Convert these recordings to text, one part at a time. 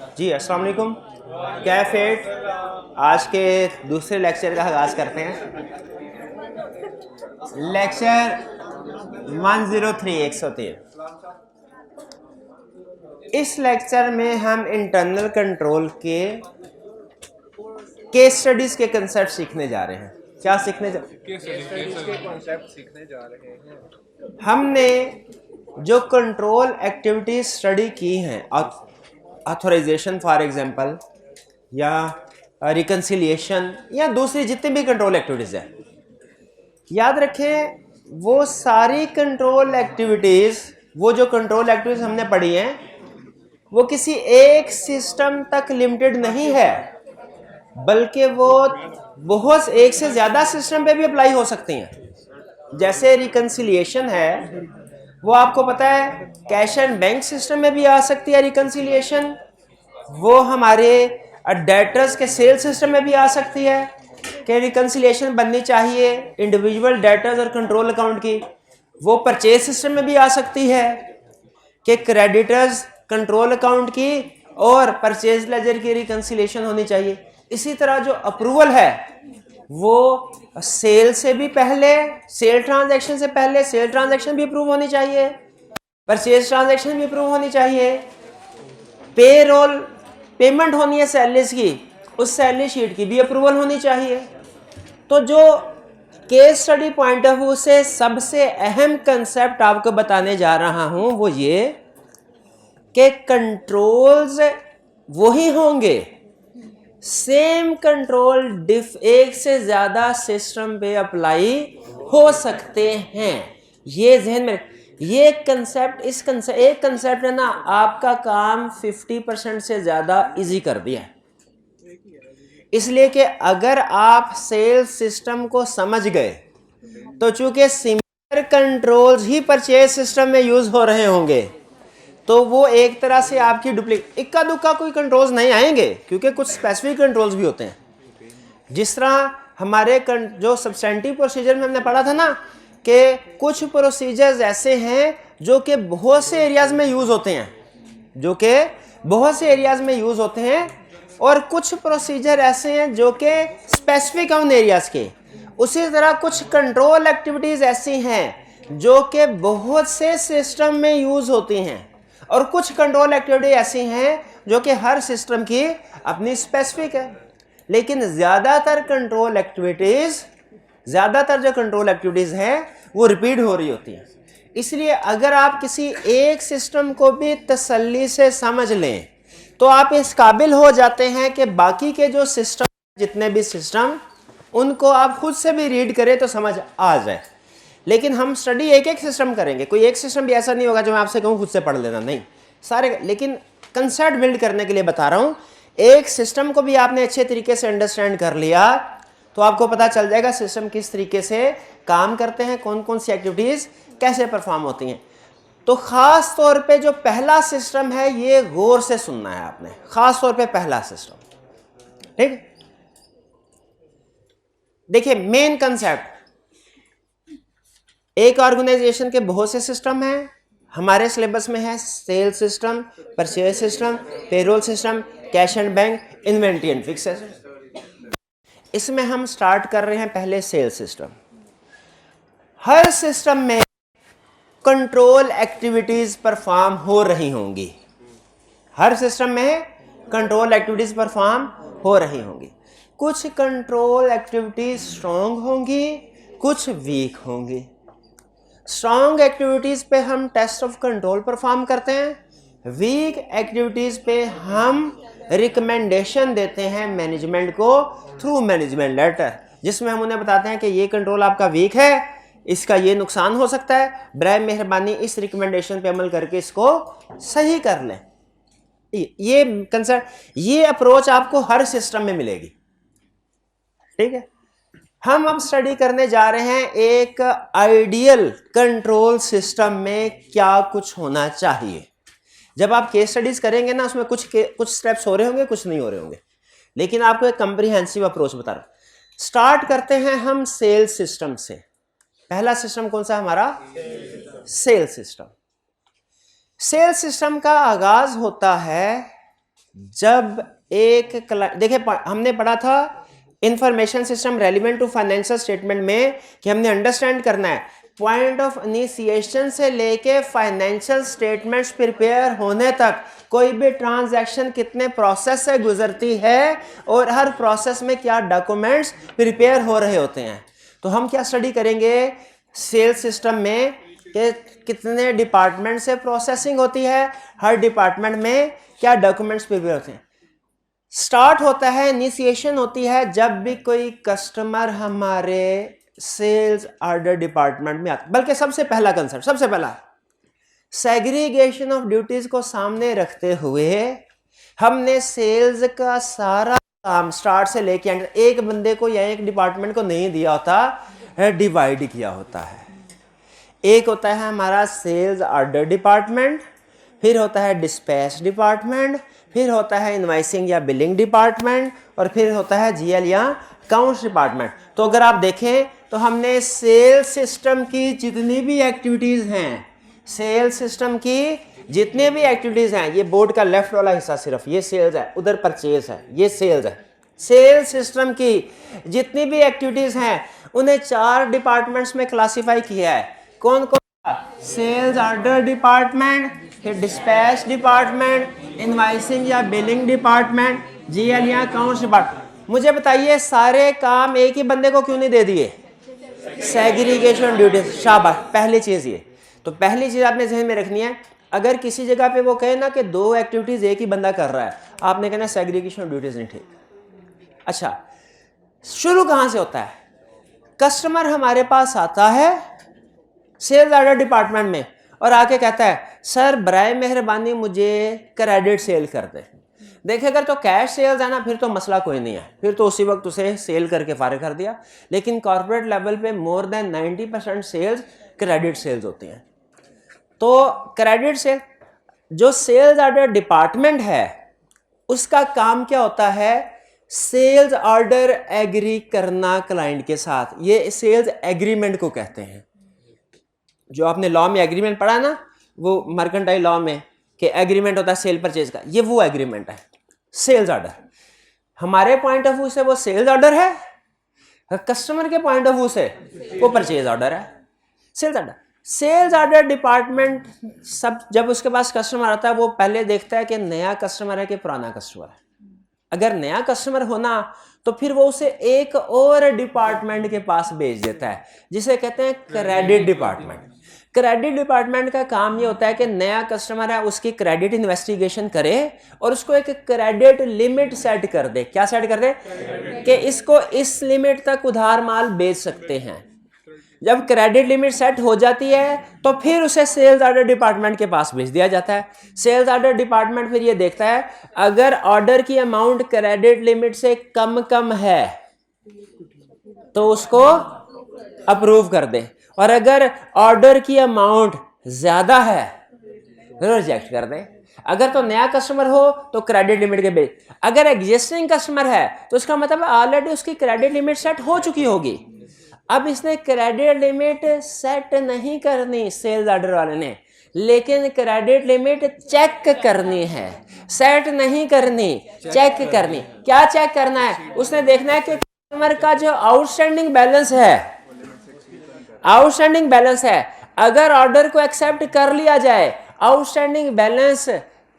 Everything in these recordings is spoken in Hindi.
जी अस्सलाम वालेकुम। कैफेट आज के दूसरे लेक्चर का आगाज करते हैं। लेक्चर 103 इस लेक्चर में हम इंटरनल कंट्रोल के केस स्टडीज के कंसेप्ट सीखने जा रहे हैं। क्या सीखने जा हमने जो कंट्रोल एक्टिविटीज स्टडी की हैं, ऑथराइजेशन फॉर एग्जांपल या रिकन्सिलिएशन या दूसरी जितनी भी कंट्रोल एक्टिविटीज है, याद रखें वो सारी कंट्रोल एक्टिविटीज, वो जो कंट्रोल एक्टिविटीज हमने पढ़ी हैं वो किसी एक सिस्टम तक लिमिटेड नहीं है, बल्कि वो बहुत एक से ज्यादा सिस्टम पे भी अप्लाई हो सकती हैं। जैसे रिकन्सिलिएशन है, वो आपको पता है कैश एंड बैंक सिस्टम में भी आ सकती है रिकन्सिलिएशन, वो हमारे डेटर्स के सेल सिस्टम में भी आ सकती है कि रिकन्सिलिएशन बननी चाहिए इंडिविजुअल डेटर्स और कंट्रोल अकाउंट की। वो परचेज सिस्टम में भी आ सकती है कि क्रेडिटर्स कंट्रोल अकाउंट की और परचेज लेजर की रिकन्सिलिएशन होनी चाहिए। इसी तरह जो अप्रूवल है वो सेल से भी पहले, सेल ट्रांजैक्शन से पहले सेल ट्रांजैक्शन भी अप्रूव होनी चाहिए, परचेज ट्रांजैक्शन भी अप्रूव होनी चाहिए, पेरोल पेमेंट होनी है सैलरीज की, उस सैलरी शीट की भी अप्रूवल होनी चाहिए। तो जो case study point of view से सबसे अहम कंसेप्ट आपको बताने जा रहा हूं वो ये कि कंट्रोल्स वही होंगे, सेम कंट्रोल एक से ज्यादा सिस्टम पे अप्लाई हो सकते हैं। ये जहन में, ये कंसेप्ट, एक कंसेप्ट है ना, आपका काम 50% से ज्यादा इजी कर दिया है। इसलिए कि अगर आप सेल्स सिस्टम को समझ गए तो चूंकि सिमिलर कंट्रोल्स ही परचेज सिस्टम में यूज हो रहे होंगे तो वो एक तरह से आपकी डुप्लीकेट, इक्का दुक्का कोई कंट्रोल्स नहीं आएंगे, क्योंकि कुछ स्पेसिफिक कंट्रोल्स भी होते हैं। जिस तरह हमारे जो सब्सटेंटिव प्रोसीजर में हमने पढ़ा था ना कि कुछ प्रोसीजर्स ऐसे हैं जो कि बहुत से एरियाज में यूज होते हैं, और कुछ प्रोसीजर ऐसे हैं जो कि स्पेसिफिक है उन एरियाज के। उसी तरह कुछ कंट्रोल एक्टिविटीज ऐसी हैं जो कि बहुत से सिस्टम में यूज होती हैं, और कुछ कंट्रोल एक्टिविटी ऐसी हैं जो कि हर सिस्टम की अपनी स्पेसिफिक है। लेकिन ज्यादातर जो कंट्रोल एक्टिविटीज हैं वो रिपीट हो रही होती हैं। इसलिए अगर आप किसी एक सिस्टम को भी तसल्ली से समझ लें तो आप इस काबिल हो जाते हैं कि बाकी के जो सिस्टम, जितने भी सिस्टम, उनको आप खुद से भी रीड करें तो समझ आ जाए। लेकिन हम स्टडी एक एक सिस्टम करेंगे, कोई एक सिस्टम भी ऐसा नहीं होगा जो मैं आपसे कहूँ खुद से पढ़ लेना, नहीं, सारे। लेकिन कंसेप्ट बिल्ड करने के लिए बता रहा हूँ। एक सिस्टम को भी आपने अच्छे तरीके से अंडरस्टैंड कर लिया तो आपको पता चल जाएगा सिस्टम किस तरीके से काम करते हैं, कौन कौन सी एक्टिविटीज कैसे परफॉर्म होती हैं। तो खास तौर पे जो पहला सिस्टम है ये गौर से सुनना है आपने, खास तौर पे पहला सिस्टम, ठीक। देखिए मेन कंसेप्ट, एक ऑर्गेनाइजेशन के बहुत से सिस्टम हैं। हमारे सिलेबस में है sale system, purchase system, payroll system, cash and bank, inventory and fix asset. इसमें हम स्टार्ट कर रहे हैं पहले सेल सिस्टम। हर सिस्टम में कंट्रोल एक्टिविटीज परफॉर्म हो रही होंगी, हर सिस्टम में कंट्रोल एक्टिविटीज परफॉर्म हो रही होंगी। कुछ कंट्रोल एक्टिविटीज स्ट्रॉन्ग होंगी, कुछ वीक होंगी। स्ट्रॉन्ग एक्टिविटीज पे हम टेस्ट ऑफ कंट्रोल परफॉर्म करते हैं, वीक एक्टिविटीज पे हम रिकमेंडेशन देते हैं मैनेजमेंट को थ्रू मैनेजमेंट लेटर, जिसमें हम उन्हें बताते हैं कि ये कंट्रोल आपका वीक है, इसका ये नुकसान हो सकता है, बराए मेहरबानी इस रिकमेंडेशन पे अमल करके इसको सही कर लें। ये कंसेप्ट, ये अप्रोच आपको हर सिस्टम में मिलेगी, ठीक है। हम अब स्टडी करने जा रहे हैं एक आइडियल कंट्रोल सिस्टम में क्या कुछ होना चाहिए। जब आप केस स्टडीज करेंगे ना, उसमें कुछ स्टेप्स हो रहे होंगे, कुछ नहीं हो रहे होंगे, लेकिन आपको एक कंप्रीहेंसिव अप्रोच बता रहा हूं। स्टार्ट करते हैं हम सेल सिस्टम से। पहला सिस्टम कौन सा हमारा? Cell system. सेल सिस्टम का आगाज होता है जब एक देखिए हमने पढ़ा था information system relevant to financial statement में कि हमने अंडरस्टैंड करना है पॉइंट ऑफ इनिशिएशन से लेके फाइनेंशियल स्टेटमेंट्स प्रिपेयर होने तक कोई भी ट्रांजैक्शन कितने प्रोसेस से गुजरती है और हर प्रोसेस में क्या डॉक्यूमेंट्स प्रिपेयर हो रहे होते हैं। तो हम क्या स्टडी करेंगे सेल्स सिस्टम में कि कितने डिपार्टमेंट से प्रोसेसिंग होती है, हर डिपार्टमेंट में क्या डॉक्यूमेंट्स प्रिपेयर होते हैं। स्टार्ट होता है, इनिशिएशन होती है जब भी कोई कस्टमर हमारे सेल्स ऑर्डर डिपार्टमेंट में आता। बल्कि सबसे पहला कंसेप्ट, सबसे पहला सेग्रीगेशन ऑफ ड्यूटीज को सामने रखते हुए हमने सेल्स का सारा काम स्टार्ट से लेके एंड एक बंदे को या एक डिपार्टमेंट को नहीं दिया होता, डिवाइड किया होता है। एक होता है हमारा सेल्स ऑर्डर डिपार्टमेंट, फिर होता है डिस्पैच डिपार्टमेंट, फिर होता है इनवाइसिंग या बिलिंग डिपार्टमेंट, और फिर होता है जीएल या अकाउंट्स डिपार्टमेंट। तो अगर आप देखें तो हमने सेल्स सिस्टम की जितनी भी एक्टिविटीज़ हैं, सेल्स सिस्टम की जितने भी एक्टिविटीज़ हैं, ये बोर्ड का लेफ्ट वाला हिस्सा सिर्फ ये सेल्स है, उधर परचेज है, ये सेल्स है। सेल्स सिस्टम की जितनी भी एक्टिविटीज़ हैं उन्हें 4 डिपार्टमेंट्स में क्लासीफाई किया है। कौन कौन? सेल्स ऑर्डर डिपार्टमेंट, फिर डिस्पैच डिपार्टमेंट, इनवाइसिंग या बिलिंग डिपार्टमेंट, जीएल या अकाउंट्स डिपार्टमेंट। मुझे बताइए सारे काम एक ही बंदे को क्यों नहीं दे दिए? Segregation duties. शाबाश, पहली चीज ये। तो पहली चीज आपने ध्यान में रखनी है, अगर किसी जगह पे वो कहे ना कि 2 एक्टिविटीज एक ही बंदा कर रहा है, आपने कहना सेग्रीगेशन ड्यूटीज नहीं ठीक। अच्छा, शुरू कहां से होता है? कस्टमर हमारे पास आता है सेल्स ऑर्डर डिपार्टमेंट में और आके कहता है सर बराए मेहरबानी मुझे क्रेडिट सेल कर दे। देखिए अगर तो कैश सेल्स है ना, फिर तो मसला कोई नहीं है, फिर तो उसी वक्त उसे सेल करके फारिग कर दिया। लेकिन कॉर्पोरेट लेवल पे more than 90% sales credit sales होती हैं। तो क्रेडिट सेल जो सेल्स ऑर्डर डिपार्टमेंट है उसका काम क्या होता है? सेल्स ऑर्डर एग्री करना क्लाइंट के साथ, ये सेल्स एग्रीमेंट को कहते हैं। जो आपने लॉ में एग्रीमेंट पढ़ा ना, वो मर्केंटाइल लॉ में कि एग्रीमेंट होता है सेल परचेज का, ये वो एग्रीमेंट है। सेल्स ऑर्डर हमारे पॉइंट ऑफ व्यू से वो सेल्स ऑर्डर है, कस्टमर के पॉइंट ऑफ व्यू से वो परचेज ऑर्डर है। Sales order, sales order department सब जब उसके पास कस्टमर आता है वो पहले देखता है कि नया कस्टमर है कि पुराना कस्टमर है। अगर नया कस्टमर होना तो फिर वो उसे एक और डिपार्टमेंट के पास भेज देता है जिसे कहते हैं क्रेडिट डिपार्टमेंट। क्रेडिट डिपार्टमेंट का काम ये होता है कि नया कस्टमर है उसकी क्रेडिट इन्वेस्टिगेशन करे और उसको एक क्रेडिट लिमिट सेट कर दे। क्या सेट कर दे? कि इसको इस लिमिट तक उधार माल बेच सकते हैं। जब क्रेडिट लिमिट सेट हो जाती है तो फिर उसे सेल्स ऑर्डर डिपार्टमेंट के पास भेज दिया जाता है। सेल्स ऑर्डर डिपार्टमेंट फिर ये देखता है अगर ऑर्डर की अमाउंट क्रेडिट लिमिट से कम है तो उसको अप्रूव कर दे, और अगर ऑर्डर की अमाउंट ज्यादा है तो रिजेक्ट कर दे। अगर तो नया कस्टमर हो तो क्रेडिट लिमिट के बेस, अगर एग्जिस्टिंग कस्टमर है तो इसका मतलब ऑलरेडी उसकी क्रेडिट लिमिट सेट हो चुकी होगी। अब इसने क्रेडिट लिमिट सेट नहीं करनी सेल्स ऑर्डर वाले ने, लेकिन क्रेडिट लिमिट चेक करनी है, सेट नहीं करनी, चेक करनी। क्या चेक करना है? उसने देखना है कि कस्टमर का जो आउटस्टैंडिंग बैलेंस है, आउटस्टैंडिंग बैलेंस है, अगर ऑर्डर को एक्सेप्ट कर लिया जाए आउटस्टैंडिंग बैलेंस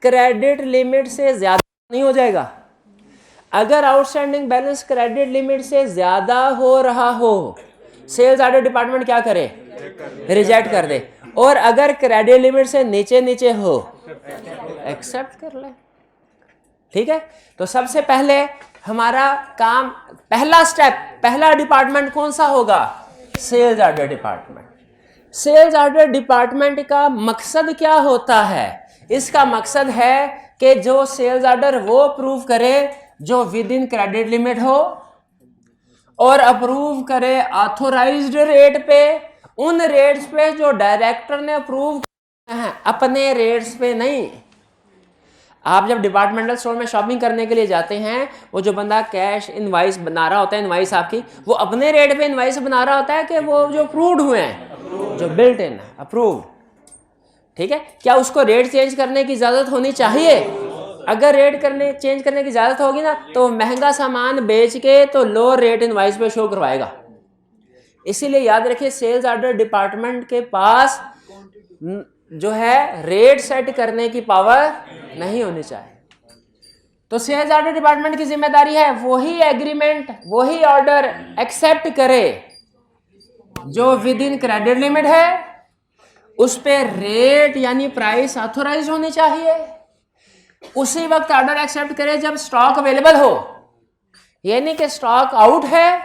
क्रेडिट लिमिट से ज्यादा नहीं हो जाएगा। अगर आउटस्टैंडिंग बैलेंस क्रेडिट लिमिट से ज्यादा हो रहा हो, सेल्स ऑर्डर डिपार्टमेंट क्या करे? रिजेक्ट कर दे। और अगर क्रेडिट लिमिट से नीचे हो एक्सेप्ट कर ले। ठीक है, तो सबसे पहले हमारा काम, पहला स्टेप, पहला डिपार्टमेंट कौन सा होगा? Sales order department. Sales order department का मकसद क्या होता है? इसका मकसद है कि जो सेल्स ऑर्डर वो अप्रूव करे जो विद इन क्रेडिट लिमिट हो, और अप्रूव करे ऑथोराइज्ड रेट पे, उन रेट्स पे जो डायरेक्टर ने अप्रूव किए हैं, अपने रेट्स पे नहीं। आप जब डिपार्टमेंटल स्टोर में शॉपिंग करने के लिए जाते हैं, वो जो बंदा कैश इनवाइस बना रहा होता है, इनवाइस आपकी, वो अपने रेट पे इनवाइस बना रहा होता है कि वो जो अप्रूव्ड हुए हैं, जो बिल्ट इन अप्रूव्ड। ठीक है, क्या उसको रेट चेंज करने की इजाजत होनी चाहिए? अगर रेट चेंज करने की इजाजत होगी ना तो महंगा सामान बेच के तो लो रेट इनवाइस पे शो करवाएगा। इसीलिए याद रखिए सेल्स ऑर्डर डिपार्टमेंट के पास जो है रेट सेट करने की पावर नहीं होनी चाहिए। तो सेल्स ऑर्डर डिपार्टमेंट की जिम्मेदारी है वही एग्रीमेंट वही ऑर्डर एक्सेप्ट करे जो विद इन क्रेडिट लिमिट है, उस पे रेट यानी प्राइस ऑथोराइज होनी चाहिए। उसी वक्त ऑर्डर एक्सेप्ट करे जब स्टॉक अवेलेबल हो, यानी कि स्टॉक आउट है,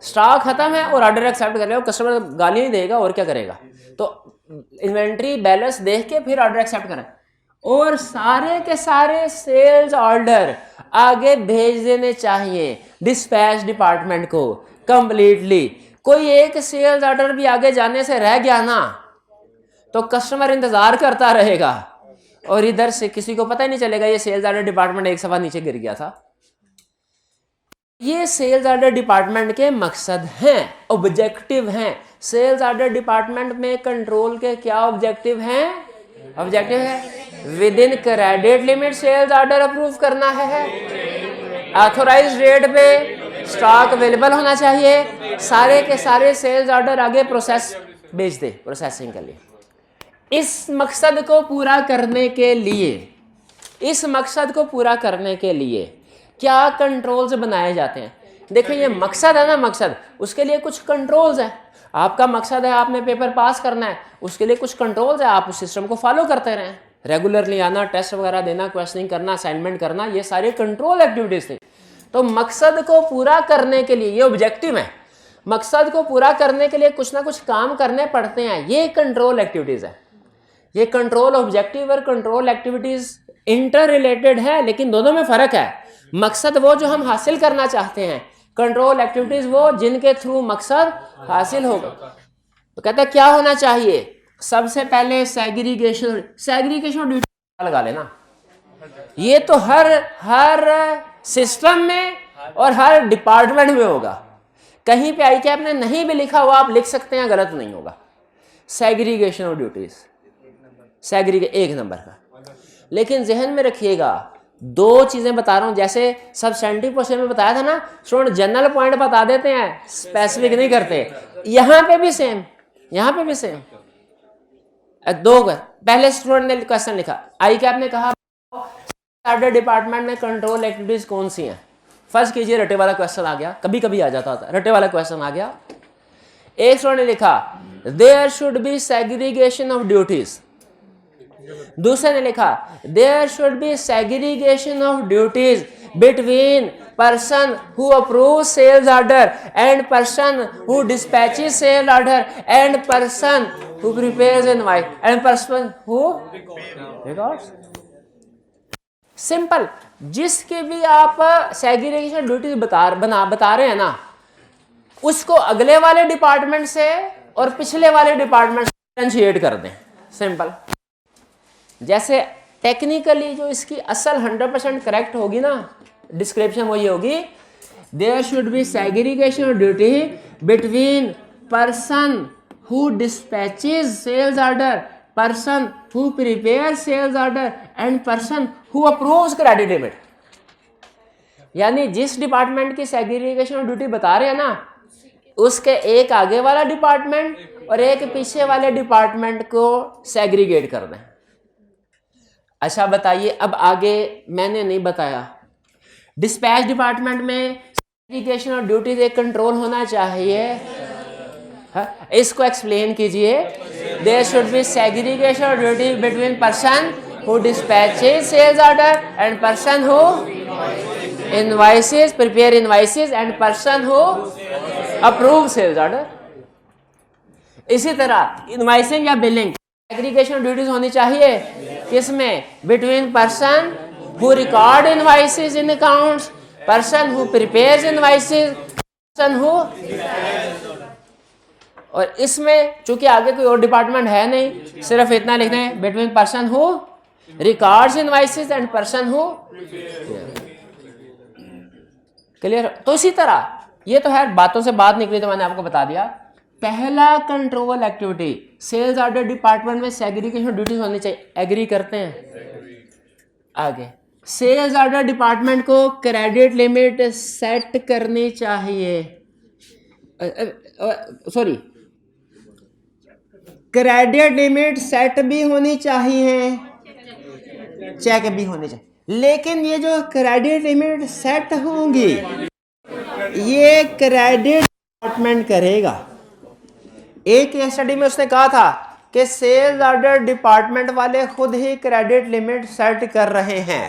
स्टॉक खत्म है और ऑर्डर एक्सेप्ट कर रहे हो, कस्टमर गाली नहीं देगा और क्या करेगा। तो इन्वेंट्री बैलेंस देख के फिर ऑर्डर एक्सेप्ट करें और सारे के सारे सेल्स ऑर्डर आगे भेज देने चाहिए डिस्पैच डिपार्टमेंट को कंप्लीटली। कोई एक सेल्स ऑर्डर भी आगे जाने से रह गया ना तो कस्टमर इंतजार करता रहेगा और इधर से किसी को पता ही नहीं चलेगा ये सेल्स ऑर्डर डिपार्टमेंट एक सफा नीचे गिर गया था। ये सेल्स ऑर्डर डिपार्टमेंट के मकसद हैं, ऑब्जेक्टिव हैं। सेल्स ऑर्डर डिपार्टमेंट में कंट्रोल के क्या ऑब्जेक्टिव हैं? ऑब्जेक्टिव है within credit limit sales order approve करना है, ऑथोराइज रेट पे स्टॉक अवेलेबल होना चाहिए, सारे के सारे सेल्स ऑर्डर आगे प्रोसेस भेज दे प्रोसेसिंग के लिए। इस मकसद को पूरा करने के लिए क्या कंट्रोल्स बनाए जाते हैं? देखिए ये मकसद है ना, मकसद उसके लिए कुछ कंट्रोल्स है। आपका मकसद है आपने पेपर पास करना है, उसके लिए कुछ कंट्रोल्स है, आप उस सिस्टम को फॉलो करते रहें। रेगुलरली आना, टेस्ट वगैरह देना, क्वेश्चनिंग करना, असाइनमेंट करना, ये सारे कंट्रोल एक्टिविटीज थे। तो मकसद को पूरा करने के लिए, ये ऑब्जेक्टिव है, मकसद को पूरा करने के लिए कुछ ना कुछ काम करने पड़ते हैं, ये कंट्रोल एक्टिविटीज है। ये कंट्रोल ऑब्जेक्टिव और कंट्रोल एक्टिविटीज इंटर रिलेटेड है, लेकिन दोनों में फर्क है। मकसद वो जो हम हासिल करना चाहते हैं, कंट्रोल एक्टिविटीज वो जिनके थ्रू मकसद हासिल होगा। तो कहते हैं क्या होना चाहिए? सबसे पहले सेग्रीगेशन ड्यूटी लगा लेना। ये तो हर सिस्टम में और हर डिपार्टमेंट में होगा। कहीं पे आई कैप ने नहीं भी लिखा हुआ आप लिख सकते हैं, गलत नहीं होगा। सेग्रीगेशन ऑफ ड्यूटीज, एक नंबर का। लेकिन जहन में रखिएगा दो चीजें बता रहा हूं, जैसे सब्सटेंटिव क्वेश्चन में बताया था ना, स्टूडेंट जनरल पॉइंट बता देते हैं, स्पेसिफिक नहीं करते। यहां पे भी सेम। दो पहले स्टूडेंट ने क्वेश्चन लिखा, आई कैप ने कहा ऑर्डर डिपार्टमेंट में कंट्रोल एक्टिविटीज कौन सी हैं? फर्स्ट कीजिए, रटे वाला क्वेश्चन आ गया, कभी कभी आ जाता था, रटे वाला क्वेश्चन आ गया। एक स्टूडेंट ने लिखा there should be segregation of duties, दूसरे ने लिखा there should be segregation of duties between person who approves sales order and person who dispatches sales order and person who prepares invoice and person who records। Simple, जिसके भी आप सेग्रीगेशन ड्यूटीज बता रहे हैं ना, उसको अगले वाले डिपार्टमेंट से और पिछले वाले डिपार्टमेंट से डिफरेंशिएट कर दें। सिंपल। जैसे टेक्निकली जो इसकी असल 100% करेक्ट होगी ना डिस्क्रिप्शन, वो ये होगी there should be segregation of duty between person who dispatches sales order, person who prepare sales order and person who approves credit limit. यानी जिस डिपार्टमेंट की सेग्रीगेशन ऑफ ड्यूटी बता रहे हैं ना, उसके एक आगे वाला डिपार्टमेंट और एक पीछे वाले डिपार्टमेंट को सेग्रीगेट कर दें। अच्छा बताइए, अब आगे मैंने नहीं बताया, डिस्पैच डिपार्टमेंट में सेग्रीगेशन ऑफ ड्यूटीज एक कंट्रोल होना चाहिए। इसको एक्सप्लेन कीजिए। There should be segregation of duty between person who dispatches sales order and person who invoices, prepare invoices and person who approve sales order. इसी तरह इनवॉइसिंग या बिलिंग सेग्रीगेशन ड्यूटीज होनी चाहिए किसमें? Between person who record invoices in accounts, person who prepares invoices, person who, और इसमें चूंकि आगे कोई और डिपार्टमेंट है नहीं, सिर्फ इतना लिखना है between person who records invoices and person who. Clear? तो इसी तरह ये तो है, बातों से बात निकली तो मैंने आपको बता दिया। पहला control activity sales order department में सेग्रीगेशन ड्यूटीज होनी चाहिए। एग्री करते हैं? आगे सेल्स ऑर्डर डिपार्टमेंट को क्रेडिट लिमिट सेट करनी चाहिए, सॉरी क्रेडिट लिमिट सेट भी होनी चाहिए, चेक भी होनी चाहिए। लेकिन ये जो क्रेडिट लिमिट सेट होंगी ये क्रेडिट डिपार्टमेंट करेगा। एक केस स्टडी में उसने कहा था कि सेल्स ऑर्डर डिपार्टमेंट वाले खुद ही क्रेडिट लिमिट सेट कर रहे हैं।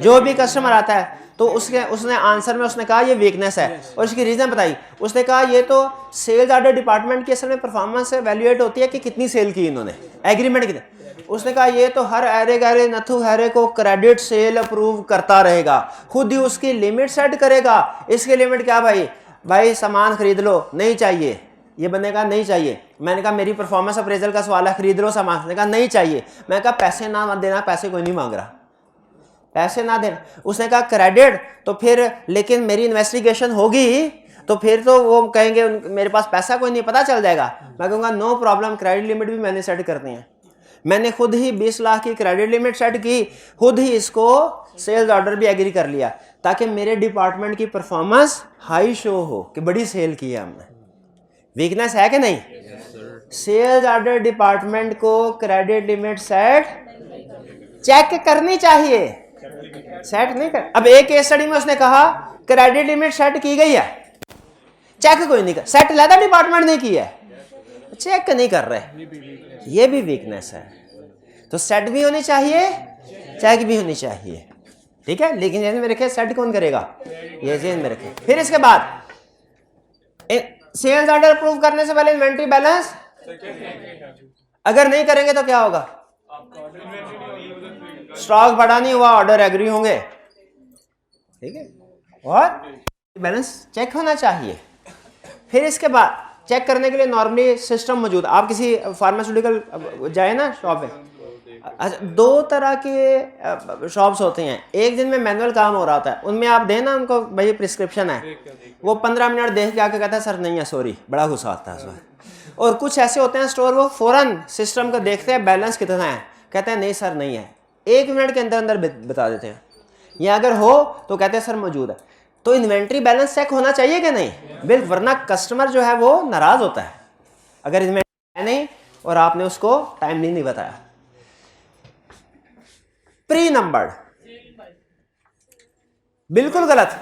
जो भी कस्टमर आता है तो उसने आंसर में उसने कहा ये वीकनेस है और इसकी रीजन बताई। उसने कहा ये तो सेल्स ऑर्डर डिपार्टमेंट की असल में परफॉर्मेंस एवेल्युएट होती है कि कितनी सेल की इन्होंने, एग्रीमेंट कितने। उसने कहा ये तो हर एरे गैरे नथु हैरे को क्रेडिट सेल अप्रूव करता रहेगा, खुद ही उसकी लिमिट सेट करेगा। इसकी लिमिट क्या भाई सामान खरीद लो, नहीं चाहिए। ये बंदे का नहीं चाहिए। मैंने कहा मेरी परफॉर्मेंस अप्रेजल का सवाल है, खरीद लो सामान। उसने कहा नहीं चाहिए। मैंने कहा पैसे ना मत देना, पैसे कोई नहीं मांग रहा, पैसे ना देना। उसने कहा क्रेडिट तो फिर, लेकिन मेरी इन्वेस्टिगेशन होगी तो फिर तो वो कहेंगे मेरे पास पैसा कोई नहीं, पता चल जाएगा। मैं कहूँगा नो प्रॉब्लम, क्रेडिट लिमिट भी मैंने सेट करनी है। मैंने खुद ही 20 लाख की क्रेडिट लिमिट सेट की, खुद ही इसको सेल्स ऑर्डर भी एग्री कर लिया ताकि मेरे डिपार्टमेंट की परफॉर्मेंस हाई शो हो कि बड़ी सेल की है हमने। वीकनेस है कि नहीं? सेल्स ऑर्डर डिपार्टमेंट को क्रेडिट लिमिट सेट चेक करनी चाहिए, सेट नहीं कर। अब एक केस स्टडी में उसने कहा क्रेडिट लिमिट सेट की गई है, चेक कोई नहीं कर, सेट लेदा डिपार्टमेंट ने की है, चेक नहीं कर रहे, ये भी वीकनेस है। तो सेट भी होनी चाहिए, चेक भी होनी चाहिए, ठीक है। लेकिन जैसे में रखे सेट कौन करेगा, ये जेन में रखे। फिर इसके बाद सेल्स ऑर्डर अप्रूव करने से पहले इन्वेंट्री बैलेंस अगर नहीं करेंगे तो क्या होगा, स्टॉक बड़ा नहीं हुआ, ऑर्डर एग्री होंगे, ठीक है। और बैलेंस चेक होना चाहिए। फिर इसके बाद चेक करने के लिए नॉर्मली सिस्टम मौजूद। आप किसी फार्मास्यूटिकल जाए ना शॉप पे, अच्छा 2 तरह के शॉप्स होते हैं। एक जिनमें मैनुअल काम हो रहा होता है, उनमें आप दें ना उनको भाई प्रिस्क्रिप्शन है, वो 15 मिनट देख के आके कहता है सर नहीं है सॉरी, बड़ा गुस्सा आता है उसमें। और कुछ ऐसे होते हैं स्टोर, वो फौरन सिस्टम को देखते हैं बैलेंस कितना है, कहते हैं नहीं सर नहीं है, 1 मिनट के अंदर अंदर बता देते हैं, या अगर हो तो कहते हैं सर मौजूद है। तो इन्वेंट्री बैलेंस चेक होना चाहिए कि नहीं, बिल्कुल, वरना कस्टमर जो है वो नाराज होता है अगर इन्वेंट्री है नहीं और आपने उसको टाइमली नहीं बताया। प्री नंबर्ड बिल्कुल गलत।